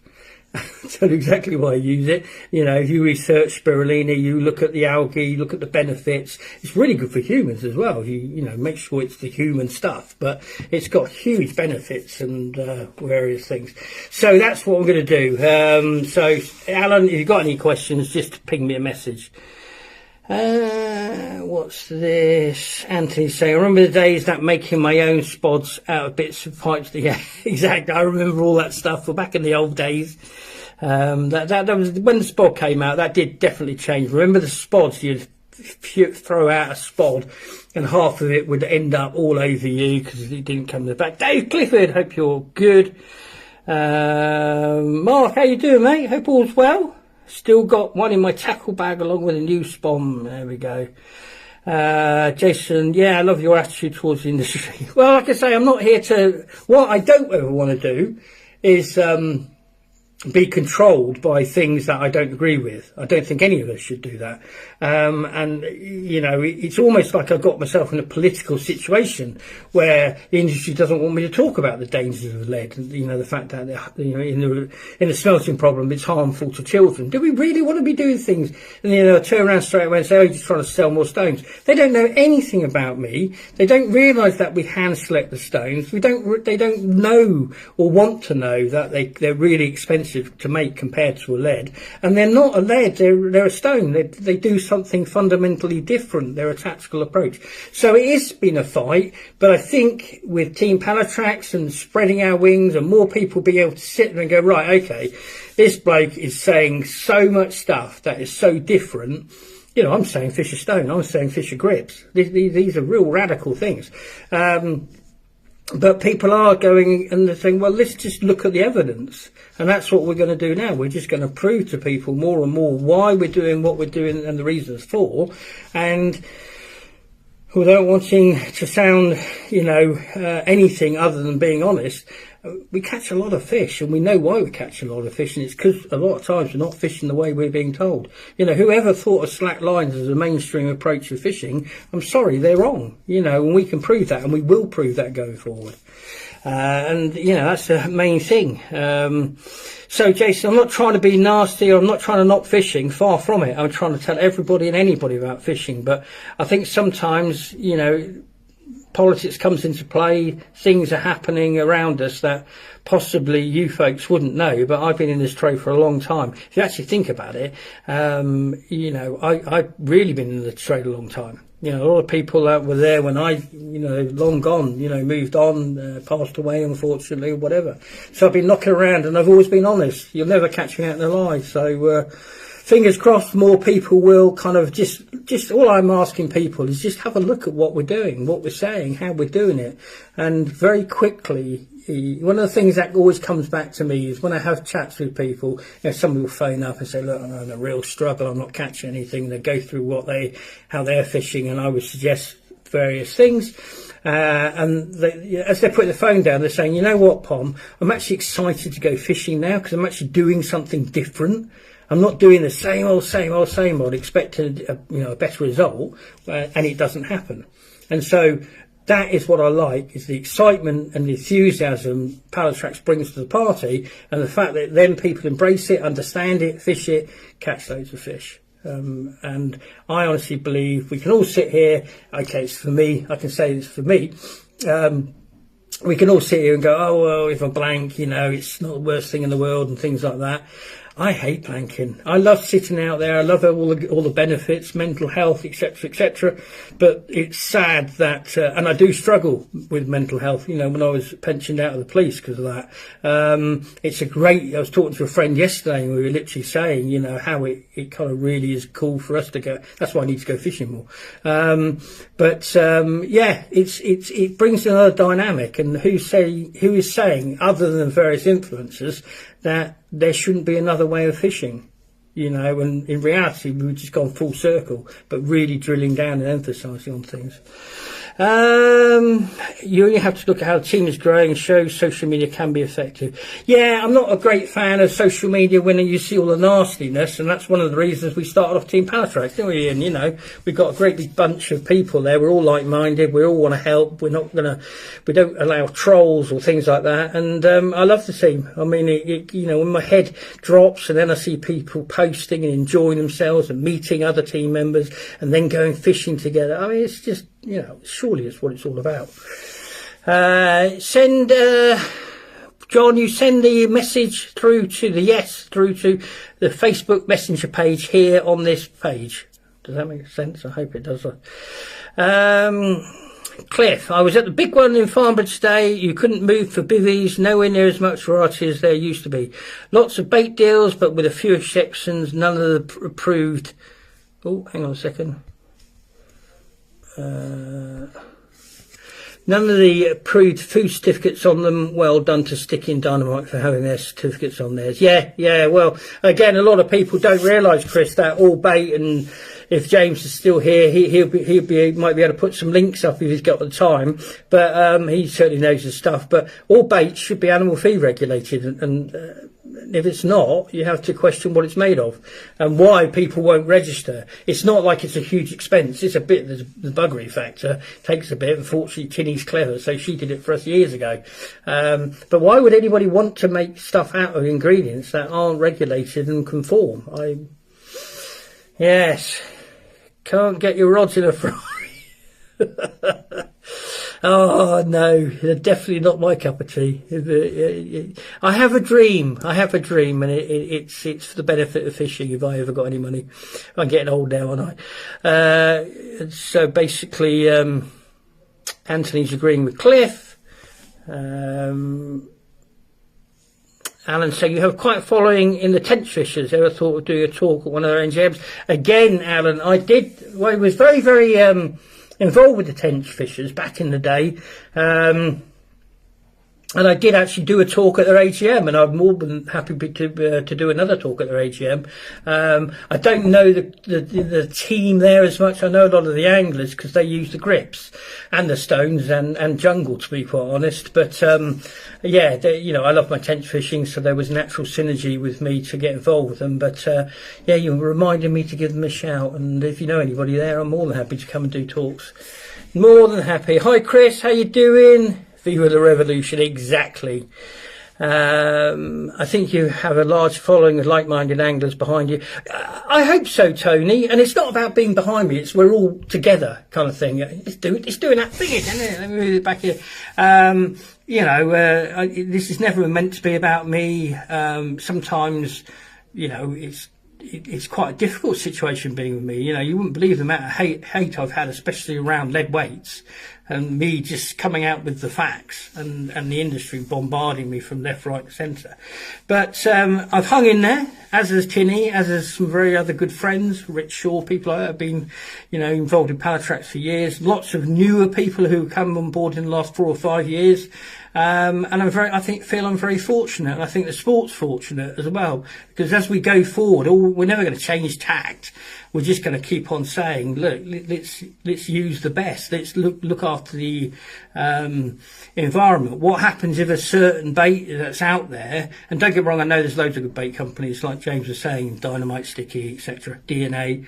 Tell you exactly why I use it. You know, if you research spirulina, you look at the algae, you look at the benefits. It's really good for humans as well. You know, make sure it's the human stuff, but it's got huge benefits and various things. So that's what I'm going to do. So, Alan, if you've got any questions, just ping me a message. What's this? Anthony saying, I remember the days that making my own spods out of bits of pipes. Yeah, exactly. I remember all that stuff. Well, back in the old days, that was when the spod came out. That did definitely change. Remember the spods? You'd throw out a spod, and half of it would end up all over you because it didn't come to the back. Dave Clifford, hope you're good. Mark, how you doing, mate? Hope all's well. Still got one in my tackle bag along with a new spawn. There we go. Jason, yeah, I love your attitude towards the industry. Well, like I say, I'm not here to... What I don't ever want to do is be controlled by things that I don't agree with. I don't think any of us should do that. And, you know, it's almost like I've got myself in a political situation where the industry doesn't want me to talk about the dangers of lead. You know, the fact that, you know, in the smelting problem, it's harmful to children. Do we really want to be doing things? And, you know, turn around straight away and say, oh, you're just trying to sell more stones. They don't know anything about me. They don't realise that we hand select the stones. They don't know or want to know that they're really expensive expensive to make compared to a lead, and they're not a lead, they're a stone. They do something fundamentally different. They're a tactical approach. So it has been a fight, but I think with Team Pallatrax and spreading our wings and more people being able to sit there and go, right, okay, this bloke is saying so much stuff that is so different. You know, I'm saying fish are stone, I'm saying fish are grips. These are real radical things. But people are going and they're saying, well, let's just look at the evidence. And that's what we're going to do now. We're just going to prove to people more and more why we're doing what we're doing and the reasons for. And without wanting to sound, you know, anything other than being honest, we catch a lot of fish, and we know why we catch a lot of fish, and it's because a lot of times we're not fishing the way we're being told. You know, whoever thought of slack lines as a mainstream approach to fishing, I'm sorry, they're wrong. You know, and we can prove that, and we will prove that going forward. And, you know, that's the main thing. So, Jason, I'm not trying to be nasty, or I'm not trying to knock fishing, far from it. I'm trying to tell everybody and anybody about fishing, but I think sometimes, you know, politics comes into play, things are happening around us that possibly you folks wouldn't know, but I've been in this trade for a long time. If you actually think about it, you know, I've really been in the trade a long time. You know, a lot of people that were there when I, you know, long gone, you know, moved on, passed away, unfortunately, or whatever. So I've been knocking around, and I've always been honest. You'll never catch me out in a lie. So, fingers crossed more people will kind of just all I'm asking people is just have a look at what we're doing, what we're saying, how we're doing it. And very quickly, one of the things that always comes back to me is when I have chats with people, you know, somebody will phone up and say, look, I'm in a real struggle, I'm not catching anything. They go through how they're fishing, and I would suggest various things. And as they put the phone down, they're saying, you know what, Pom, I'm actually excited to go fishing now because I'm actually doing something different. I'm not doing the same old, expecting a better result, and it doesn't happen. And so that is what I like, is the excitement and the enthusiasm Pallatrax brings to the party, and the fact that then people embrace it, understand it, fish it, catch loads of fish. And I honestly believe we can all sit here, okay, it's for me, I can say it's for me, we can all sit here and go, oh, well, if I blank, you know, it's not the worst thing in the world and things like that. I hate blanking. I love sitting out there. I love all the benefits, mental health, etc., etc. But it's sad that, and I do struggle with mental health. You know, when I was pensioned out of the police because of that. I was talking to a friend yesterday, and we were literally saying, you know, how it kind of really is cool for us to go. That's why I need to go fishing more. Yeah, it brings another dynamic. And who is saying, other than various influencers, that there shouldn't be another way of fishing, you know, and in reality we've just gone full circle, but really drilling down and emphasising on things. You only have to look at how the team is growing and show social media can be effective. Yeah, I'm not a great fan of social media when you see all the nastiness, and that's one of the reasons we started off Team Pallatrax, didn't we, Ian? You know, we've got a great big bunch of people there. We're all like-minded. We all want to help. We don't allow trolls or things like that. And I love the team. I mean, you know, when my head drops and then I see people posting and enjoying themselves and meeting other team members and then going fishing together, I mean, it's just, you know, surely it's what it's all about. John, you send the message through to the Facebook Messenger page here on this page. Does that make sense? I hope it does. Cliff, I was at the big one in Farnborough today. You couldn't move for bivvies, nowhere near as much variety as there used to be. Lots of bait deals, but with a few exceptions, none of the approved. Oh, hang on a second. None of the approved food certificates on them. Well done to Sticky and Dynamite for having their certificates on theirs. Yeah. Well, again, a lot of people don't realise, Chris, that all bait, and if James is still here, he might be able to put some links up if he's got the time. But he certainly knows his stuff. But all bait should be animal feed regulated, and if it's not, you have to question what it's made of and why people won't register. It's not like it's a huge expense. It's a bit, the buggery factor takes a bit. Unfortunately, Tinny's clever, so she did it for us years ago. But why would anybody want to make stuff out of ingredients that aren't regulated and conform? Yes, can't get your rods in a fry. Oh no, definitely not my cup of tea. I have a dream. And it's for the benefit of fishing. If I ever got any money, I'm getting old now, aren't I? So basically, Anthony's agreeing with Cliff. Alan saying you have quite a following in the tench fishers. Ever thought of doing a talk at one of their NGMs? Again, Alan, I did. Well, I was very, very involved with the tench fishers back in the day. And I did actually do a talk at their AGM, and I'm more than happy to do another talk at their AGM. I don't know the team there as much. I know a lot of the anglers because they use the grips and the stones and jungle, to be quite honest. But yeah, I love my tench fishing, so there was natural synergy with me to get involved with them. But yeah, you reminded me to give them a shout, and if you know anybody there, I'm more than happy to come and do talks. More than happy. Hi Chris, how you doing? Viva the revolution, exactly. I think you have a large following of like-minded anglers behind you. I hope so, Tony. And it's not about being behind me; it's we're all together, kind of thing. It's doing that thing, isn't it? Let me move it back here. This is never meant to be about me. Sometimes, it's quite a difficult situation being with me. You wouldn't believe the amount of hate I've had, especially around lead weights, and me just coming out with the facts, and the industry bombarding me from left, right, and centre. But I've hung in there, as has Tinny, as has some very other good friends, Rich Shaw, people like that have been, involved in Pallatrax for years. Lots of newer people who have come on board in the last 4 or 5 years. And I'm feel I'm very fortunate, and I think the sport's fortunate as well, because as we go forward, we're never going to change tact. We're just going to keep on saying, look, let's use the best. Let's look after the environment. What happens if a certain bait that's out there, and don't get me wrong, I know there's loads of good bait companies, like James was saying, Dynamite, Sticky, etc., DNA.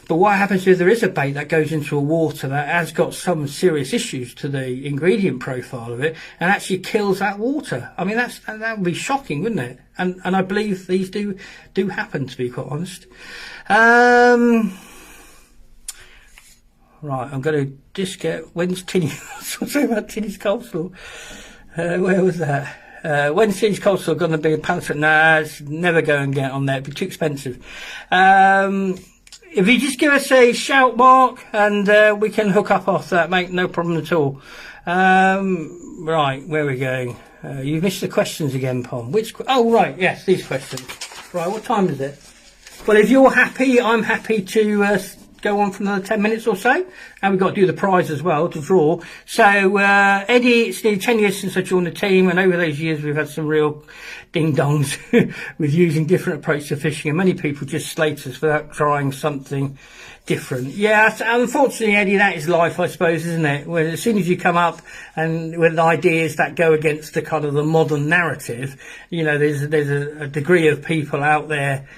But what happens if there is a bait that goes into a water that has got some serious issues to the ingredient profile of it and actually kills that water? I mean, that would be shocking, wouldn't it? And I believe these do happen, to be quite honest. Right, I'm going to just get, when's Tinny? Sorry about Tinny's coleslaw. Where was that? When's Tinny's coleslaw going to be a Pallatrax? Nah, it's never go and get on there. It'd be too expensive. If you just give us a shout, Mark, and we can hook up off that, mate. No problem at all. Right, where are we going? You missed the questions again, Pom. Oh, right, yes, these questions. Right, what time is it? Well, if you're happy, I'm happy to go on for another 10 minutes or so. And we've got to do the prize as well to draw. So, Eddie, it's nearly 10 years since I joined the team, and over those years we've had some real ding-dongs with using different approaches to fishing, and many people just slate us without trying something different. Yeah, unfortunately, Eddie, that is life, I suppose, isn't it? Well, as soon as you come up and with ideas that go against the kind of the modern narrative, there's a degree of people out there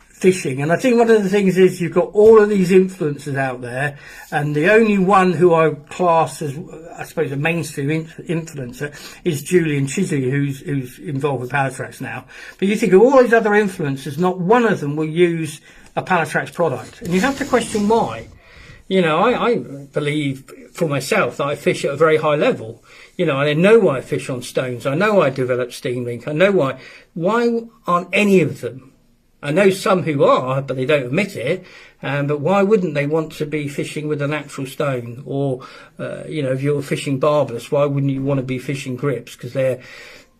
fishing. And I think one of the things is you've got all of these influencers out there, and the only one who I class as, I suppose, a mainstream influencer is Julian Chisley, who's involved with Pallatrax now. But you think of all these other influencers, not one of them will use a Pallatrax product. And you have to question why. I believe for myself that I fish at a very high level. I know why I fish on stones. I know I develop steam link. I know why. Why aren't any of them? I know some who are, but they don't admit it. But why wouldn't they want to be fishing with a natural stone? Or, if you're fishing barbless, why wouldn't you want to be fishing grips? Because they're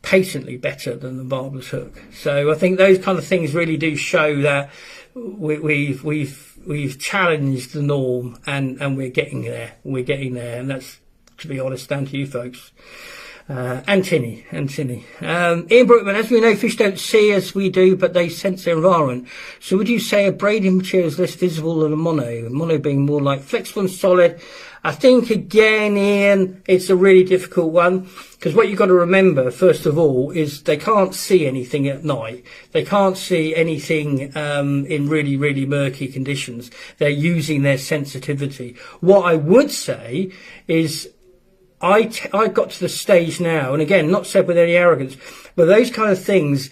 patently better than the barbless hook. So I think those kind of things really do show that we've challenged the norm, and we're getting there. And that's, to be honest, down to you folks. Anthony. Ian Brookman, as we know, fish don't see as we do, but they sense their environment. So would you say a braiding material is less visible than a mono? Mono being more like flexible and solid. I think, again, Ian, it's a really difficult one, because what you've got to remember, first of all, is they can't see anything at night. They can't see anything in really, really murky conditions. They're using their sensitivity. What I would say is I got to the stage now, and again, not said with any arrogance, but those kind of things,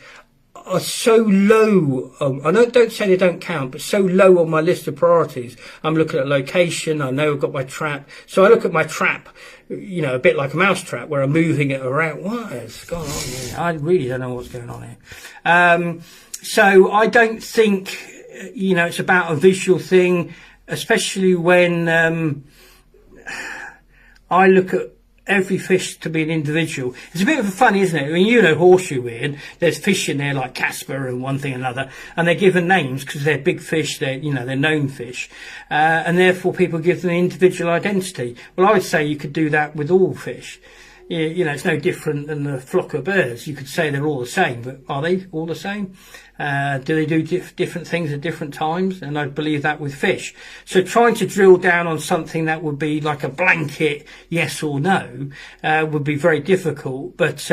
are so low. I don't say they don't count, but so low on my list of priorities. I'm looking at location. I know I've got my trap, so I look at my trap, a bit like a mouse trap, where I'm moving it around. What has gone on here? I really don't know what's going on here. So I don't think, it's about a visual thing, especially when I look at every fish to be an individual. It's a bit of a fun, isn't it? I mean, horseshoe, Ian, there's fish in there like Casper and one thing and another, and they're given names because they're big fish, they're known fish, and therefore people give them an individual identity. Well, I would say you could do that with all fish. It's no different than a flock of birds. You could say they're all the same, but are they all the same? Do they do different things at different times? And I believe that with fish. So trying to drill down on something that would be like a blanket yes or no would be very difficult. But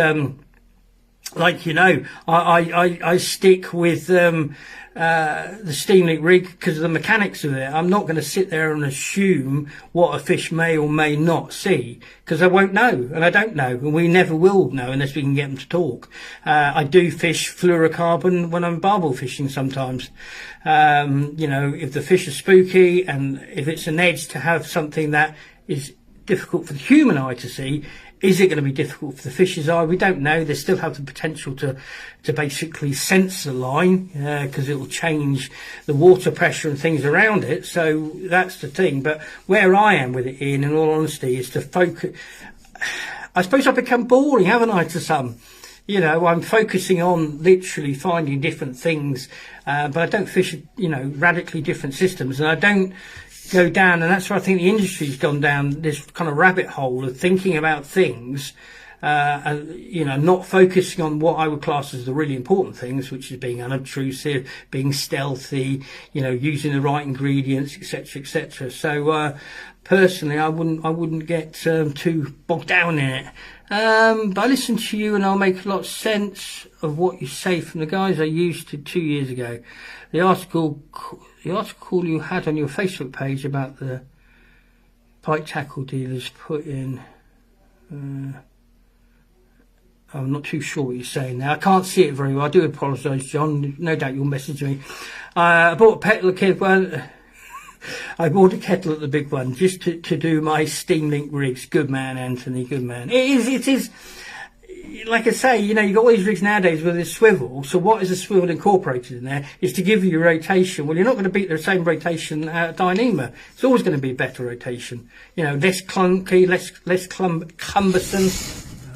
I stick with the steam link rig because of the mechanics of it. I'm not going to sit there and assume what a fish may or may not see, because I won't know, and I don't know, and we never will know unless we can get them to talk. I do fish fluorocarbon when I'm barbel fishing sometimes. If the fish are spooky, and if it's an edge to have something that is difficult for the human eye to see, is it going to be difficult for the fish's eye? We don't know. They still have the potential to basically sense the line, because it will change the water pressure and things around it. So that's the thing. But where I am with it, Ian, in all honesty, is to focus. I suppose I've become boring, haven't I, to some? I'm focusing on literally finding different things, but I don't fish, radically different systems, and I don't go down, and that's why I think the industry's gone down this kind of rabbit hole of thinking about things, and not focusing on what I would class as the really important things, which is being unobtrusive, being stealthy, using the right ingredients, etc., etc. So personally, I wouldn't get too bogged down in it. But I listen to you, and I'll make a lot of sense of what you say from the guys I used to 2 years ago. The article you had on your Facebook page about the pike tackle dealers put in. I'm not too sure what you're saying now. I can't see it very well. I do apologise, John. No doubt you'll message me. I bought a kettle at the big one just to do my steam link rigs. Good man, Anthony. Good man. It is. Like I say, you've got all these rigs nowadays with this swivel. So what is the swivel incorporated in there? Is to give you rotation. Well, you're not going to beat the same rotation at Dyneema. It's always going to be better rotation. Less clunky, less cumbersome.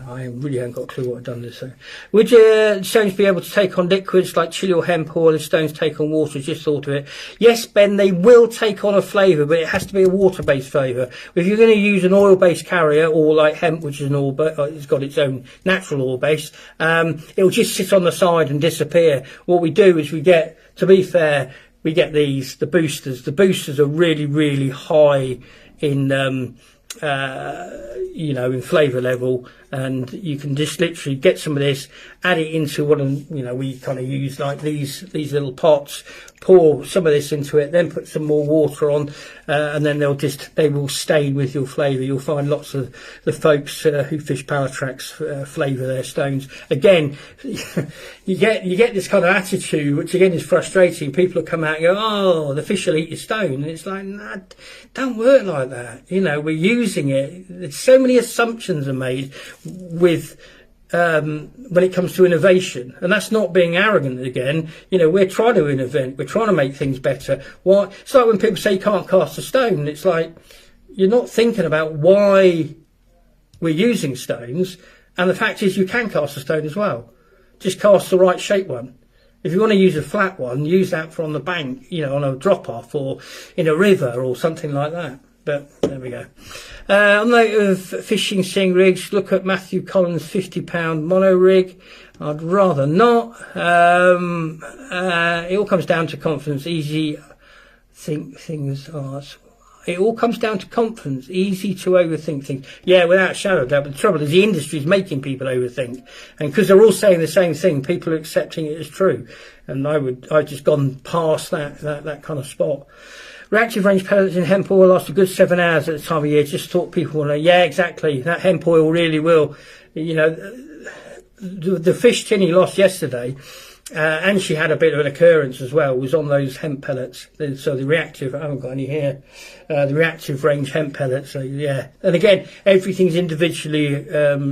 I really haven't got a clue what I've done this. So. Would stones be able to take on liquids like chili or hemp oil, and stones take on water? Just thought of it. Yes, Ben, they will take on a flavour, but it has to be a water-based flavour. If you're going to use an oil-based carrier, or like hemp, which is an oil, but it's got its own natural oil base, it'll just sit on the side and disappear. What we do is we get the boosters. The boosters are really, really high in in flavour level, and you can just literally get some of this, add it into we kind of use like these little pots, pour some of this into it, then put some more water on, and then they will stain with your flavour. You'll find lots of the folks who fish Pallatrax flavour their stones. Again, you get this kind of attitude, which again is frustrating. People will come out and go, "Oh, the fish will eat your stone," and it's like, nah, don't work like that. We're using it. There's so many assumptions are made with when it comes to innovation, and that's not being arrogant. Again, we're trying to innovate, we're trying to make things better. Why? It's like when people say you can't cast a stone, it's like you're not thinking about why we're using stones, and the fact is you can cast a stone as well. Just cast the right shape one. If you want to use a flat one, use that for on the bank, on a drop off or in a river or something like that. But there we go. On the note of fishing sing rigs, look at Matthew Collins' £50 mono rig. I'd rather not. It all comes down to confidence. It all comes down to confidence. Easy to overthink things. Yeah, without a shadow of doubt. But the trouble is the industry is making people overthink. And because they're all saying the same thing, people are accepting it as true. And I've just gone past that kind of spot. Reactive range pellets in hemp oil last a good 7 hours at the time of year. Just thought people will know. Yeah, exactly. That hemp oil really will. The fish tin he lost yesterday, and she had a bit of an occurrence as well, was on those hemp pellets. So the reactive, I haven't got any here, the reactive range hemp pellets. So yeah, and again, everything's individually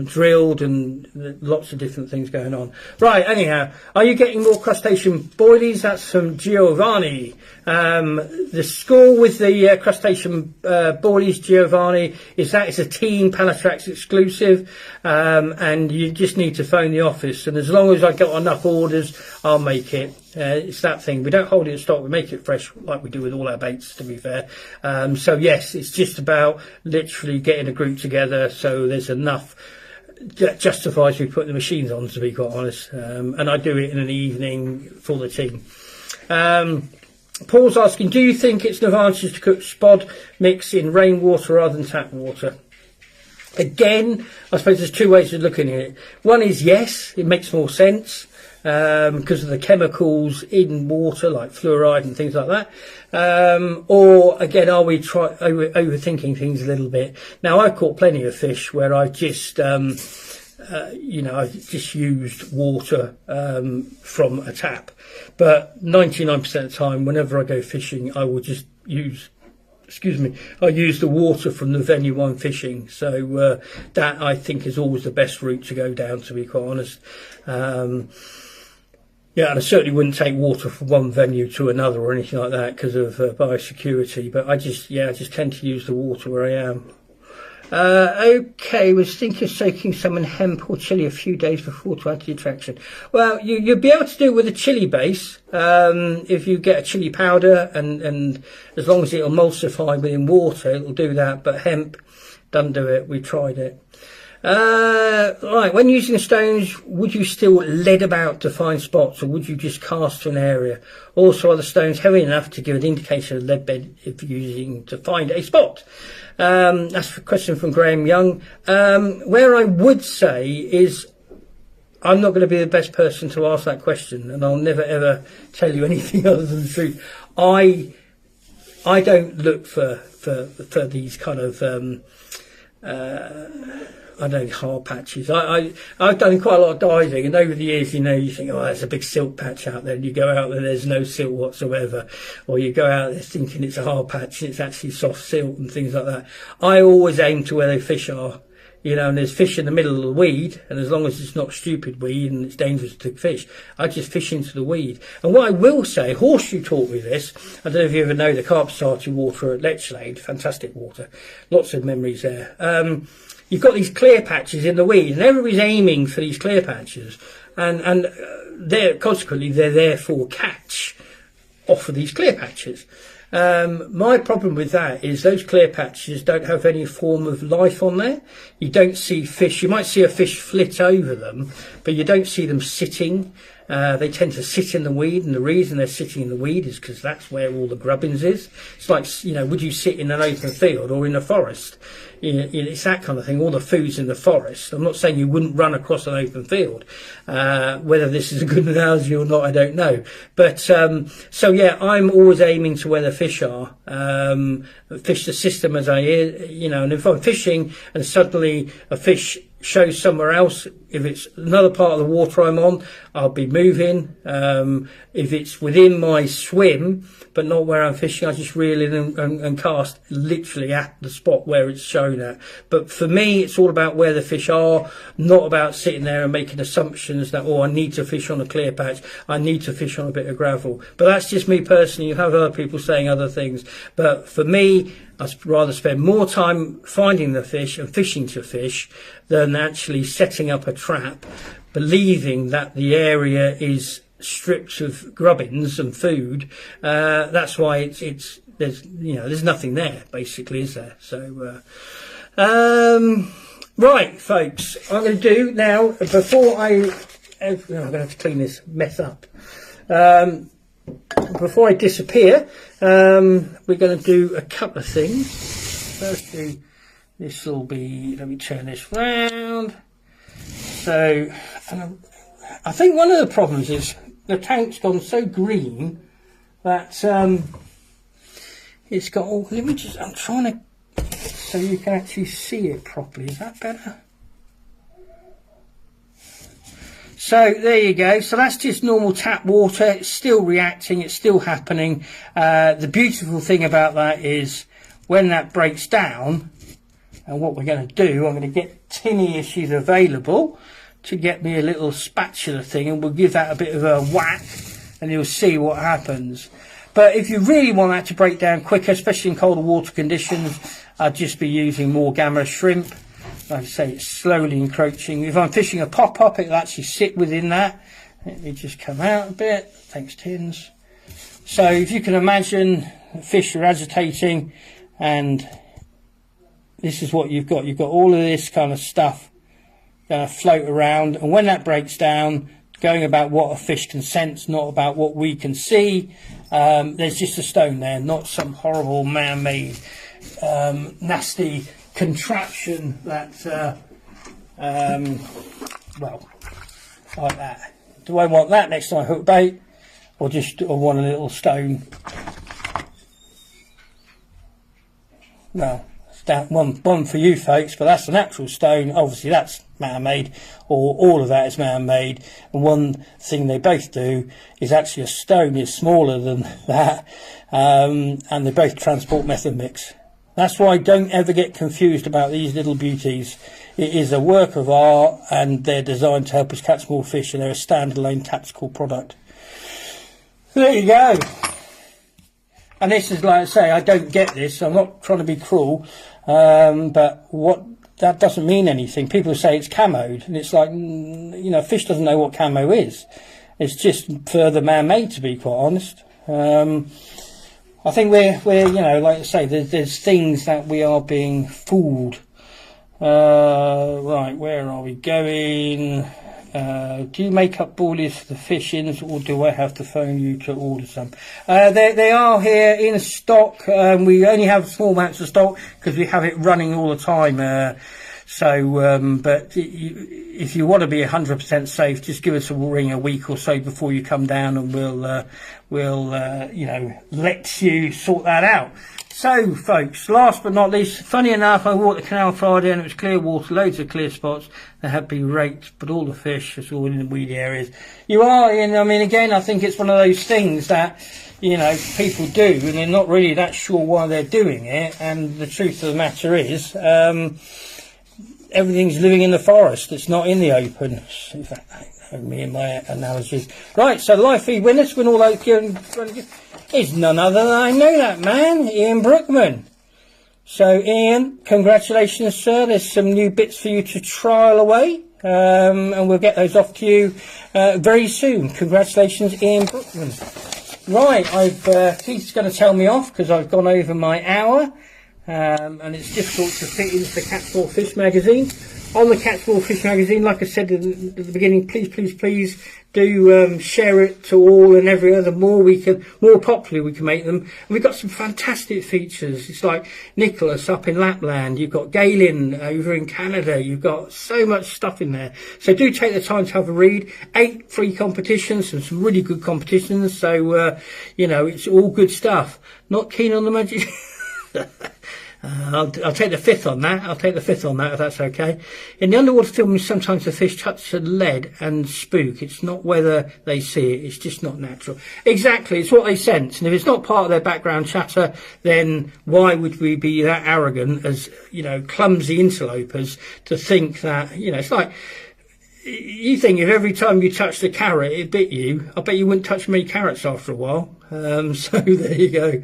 drilled and lots of different things going on. Right, anyhow, are you getting more crustacean boilies? That's from Giovanni. The score with the crustacean boilies, Giovanni, is that it's a team Pallatrax exclusive, and you just need to phone the office, and as long as I got enough orders, I'll make it. It's that thing. We don't hold it in stock. We make it fresh like we do with all our baits, to be fair. So yes, it's just about literally getting a group together so there's enough that justifies we put the machines on, to be quite honest. And I do it in an evening for the team. Paul's asking, do you think it's an advantage to cook spod mix in rainwater rather than tap water? Again, I suppose there's two ways of looking at it. One is yes, it makes more sense because of the chemicals in water like fluoride and things like that. Or again, are we overthinking things a little bit? Now, I've caught plenty of fish where I've just I've just used water from a tap, but 99% of the time, whenever I go fishing, I will just use I use the water from the venue I'm fishing. So that, I think, is always the best route to go down, to be quite honest. Yeah, and I certainly wouldn't take water from one venue to another or anything like that because of biosecurity. But I just tend to use the water where I am. Okay, was thinking of soaking some in hemp or chili a few days before to add to the attraction. Well, you'll be able to do it with a chili base if you get a chili powder, and as long as it'll emulsify within water, it'll do that. But hemp doesn't do it. We tried it. Right, when using the stones, would you still lead about to find spots, or would you just cast to an area? Also, are the stones heavy enough to give an indication of lead bed if using to find a spot? That's a question from Graham Young. Where I would say is, I'm not going to be the best person to ask that question, and I'll never ever tell you anything other than the truth. I don't look for these kind of I don't know, hard patches. I've done quite a lot of diving, and over the years, you think, oh, there's a big silt patch out there, and you go out there, there's no silt whatsoever, or you go out there thinking it's a hard patch and it's actually soft silt and things like that. I always aim to where the fish are, and there's fish in the middle of the weed, and as long as it's not stupid weed and it's dangerous to fish, I just fish into the weed. And what I will say, Horseshoe taught me this. I don't know if you ever know the carp starting water at Lechlade, fantastic water, lots of memories there. You've got these clear patches in the weed, and everybody's aiming for these clear patches, and consequently they're there for catch off of these clear patches. My problem with that is those clear patches don't have any form of life on there. You don't see fish. You might see a fish flit over them, but you don't see them sitting. They tend to sit in the weed, and the reason they're sitting in the weed is because that's where all the grubbins is. It's like, would you sit in an open field or in a forest? It's that kind of thing. All the food's in the forest. I'm not saying you wouldn't run across an open field. Whether this is a good analogy or not, I don't know. But so yeah, I'm always aiming to where the fish are. Fish the system as I and if I'm fishing and suddenly a fish shows somewhere else, if it's another part of the water I'm on, I'll be moving. If it's within my swim but not where I'm fishing, I just reel in and cast literally at the spot where it's shown at. But for me, it's all about where the fish are, not about sitting there and making assumptions that, I need to fish on a clear patch, I need to fish on a bit of gravel. But that's just me personally. You have other people saying other things, but for me, I'd rather spend more time finding the fish and fishing to fish than actually setting up a trap, believing that the area is stripped of grubbins and food. That's why there's nothing there, basically, is there? So right, folks, I'm going to do now, before I'm going to have to clean this mess up. Before I disappear, we're going to do a couple of things. Firstly, this will be, let me turn this round. So, I think one of the problems is the tank's gone so green that it's got all, I'm trying to, so you can actually see it properly. Is that better? So there you go. So that's just normal tap water. It's still reacting. It's still happening. The beautiful thing about that is when that breaks down, and what we're going to do, I'm going to get tinny if she's available to get me a little spatula thing, and we'll give that a bit of a whack, and you'll see what happens. But if you really want that to break down quicker, especially in colder water conditions, I'd just be using more gamma shrimp. Like I say, it's slowly encroaching. If I'm fishing a pop-up, it'll actually sit within that. Let me just come out a bit. Thanks, tins. So if you can imagine, fish are agitating, and this is what you've got. You've got all of this kind of stuff going to float around, and when that breaks down, going about what a fish can sense, not about what we can see. There's just a stone there, not some horrible man-made nasty contraption that well, like that. Do I want that next time I hook bait, or just I want a little stone? Well, it's that one for you folks, but that's an actual stone. Obviously that's man-made, or all of that is man-made, and one thing they both do is actually a stone is smaller than that, and they both transport method mix. That's why don't ever get confused about these little beauties. It is a work of art, and they're designed to help us catch more fish, and they're a standalone tactical product. There you go. And this is, like I say, I don't get this. I'm not trying to be cruel, but that doesn't mean anything. People say it's camoed, and it's like, you know, fish doesn't know what camo is. It's just further man-made, to be quite honest. I think we're you know, like I say, there's things that we are being fooled. Right, where are we going? Do you make up boilies for the fish-ins, or do I have to phone you to order some? They are here in stock. We only have small amounts of stock because we have it running all the time. But if you want to be 100% safe, just give us a ring a week or so before you come down, and we'll you know, let you sort that out. So, folks, last but not least, funny enough, I walked the canal Friday and it was clear water, loads of clear spots. There had been raked, but all the fish is all in the weedy areas. You are in, I mean, again, I think it's one of those things that, you know, people do, and they're not really that sure why they're doing it. And the truth of the matter is, everything's living in the forest. It's not in the open. In fact, me and my analogy. Right, so the live feed winners win all those is none other than, I know that man, Ian Brookman. So Ian, congratulations sir, there's some new bits for you to trial away, and we'll get those off to you very soon. Congratulations Ian Brookman. Right, Keith's going to tell me off because I've gone over my hour, and it's difficult to fit into the Catch More Fish magazine. On the Catch More Fish magazine, like I said at the beginning, please do share it to all and every other. More popular we can make them. And we've got some fantastic features. It's like Nicholas up in Lapland. You've got Galen over in Canada. You've got so much stuff in there. So do take the time to have a read. 8 free competitions and some really good competitions. So, you know, it's all good stuff. Not keen on the magic. I'll take the fifth on that. I'll take the fifth on that, if that's okay. In the underwater filming, sometimes the fish touch the lead and spook. It's not whether they see it. It's just not natural. Exactly. It's what they sense. And if it's not part of their background chatter, then why would we be that arrogant as, you know, clumsy interlopers to think that, you know, it's like, you think if every time you touch the carrot it bit you, I bet you wouldn't touch many carrots after a while. So there you go.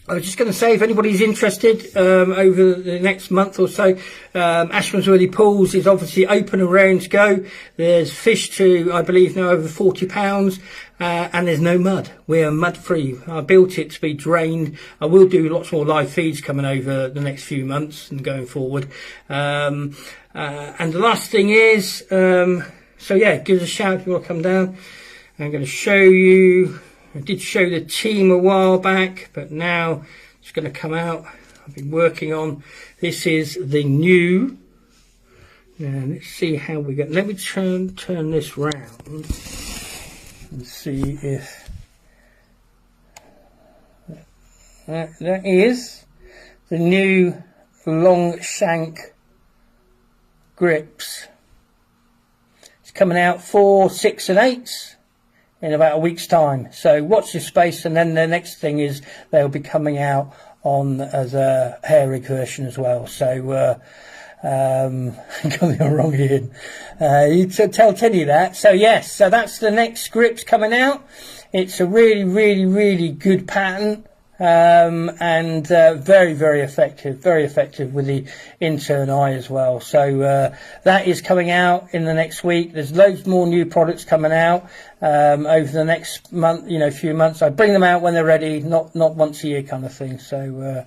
I was just going to say, if anybody's interested, over the next month or so, Ashmansworthy Pools is obviously open and raring to go. There's fish to, I believe, now over 40 pounds, and there's no mud. We're mud free. I built it to be drained. I will do lots more live feeds coming over the next few months and going forward. And the last thing is, so yeah, give us a shout if you want to come down. I'm going to show you. I did show the team a while back, but now it's going to come out. I've been working on, this is the new, and let's see how we get, let me turn this round and see if, that is the new long shank grips. coming out for 6 and 8s in about a week's time. So watch this space, and then the next thing is they'll be coming out on as a hair rig version as well. So coming on wrong Ian. You tell you that. So yes, so that's the next script coming out. It's a really good pattern, and very effective with the intern eye as well. So that is coming out in the next week. There's loads more new products coming out over the next month, few months. I bring them out when they're ready, not once a year kind of thing. So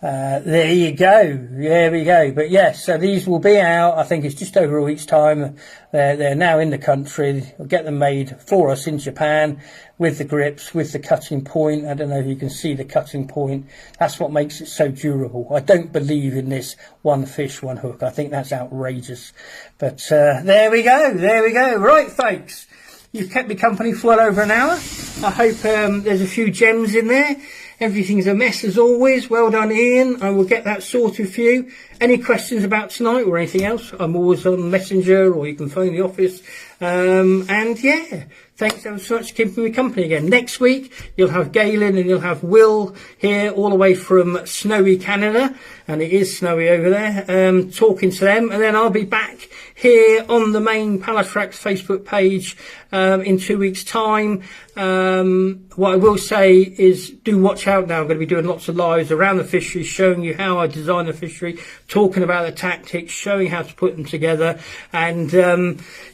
there you go. There we go. But yes, so these will be out. I think it's just over a week's time. They're now in the country. We'll get them made for us in Japan with the grips, with the cutting point. I don't know if you can see the cutting point. That's what makes it so durable. I don't believe in this one fish, one hook. I think that's outrageous. But there we go. There we go. Right, folks. You've kept me company for well over an hour. I hope there's a few gems in there. Everything's a mess as always. Well done, Ian. I will get that sorted for you. Any questions about tonight or anything else? I'm always on Messenger, or you can phone the office. And yeah, thanks ever so much for keeping me company again. Next week, you'll have Galen and you'll have Will here all the way from snowy Canada. And it is snowy over there, talking to them. And then I'll be back here on the main Pallatrax Facebook page in 2 weeks' time. What I will say is do watch out now. I'm going to be doing lots of lives around the fishery, showing you how I design the fishery, talking about the tactics, showing how to put them together. And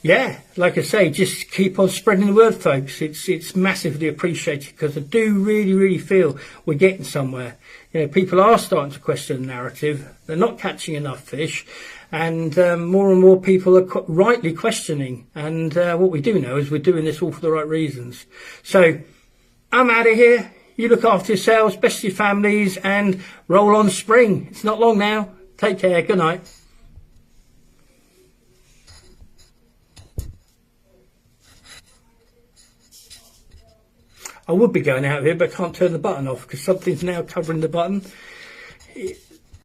yeah, like I say, just keep on spreading the word, folks. It's massively appreciated, because I do really feel we're getting somewhere. People are starting to question the narrative. They're not catching enough fish. And more and more people are rightly questioning. And what we do know is we're doing this all for the right reasons. So I'm out of here. You look after yourselves, best of your families, and roll on spring. It's not long now. Take care. Good night. I would be going out of here, but I can't turn the button off because something's now covering the button.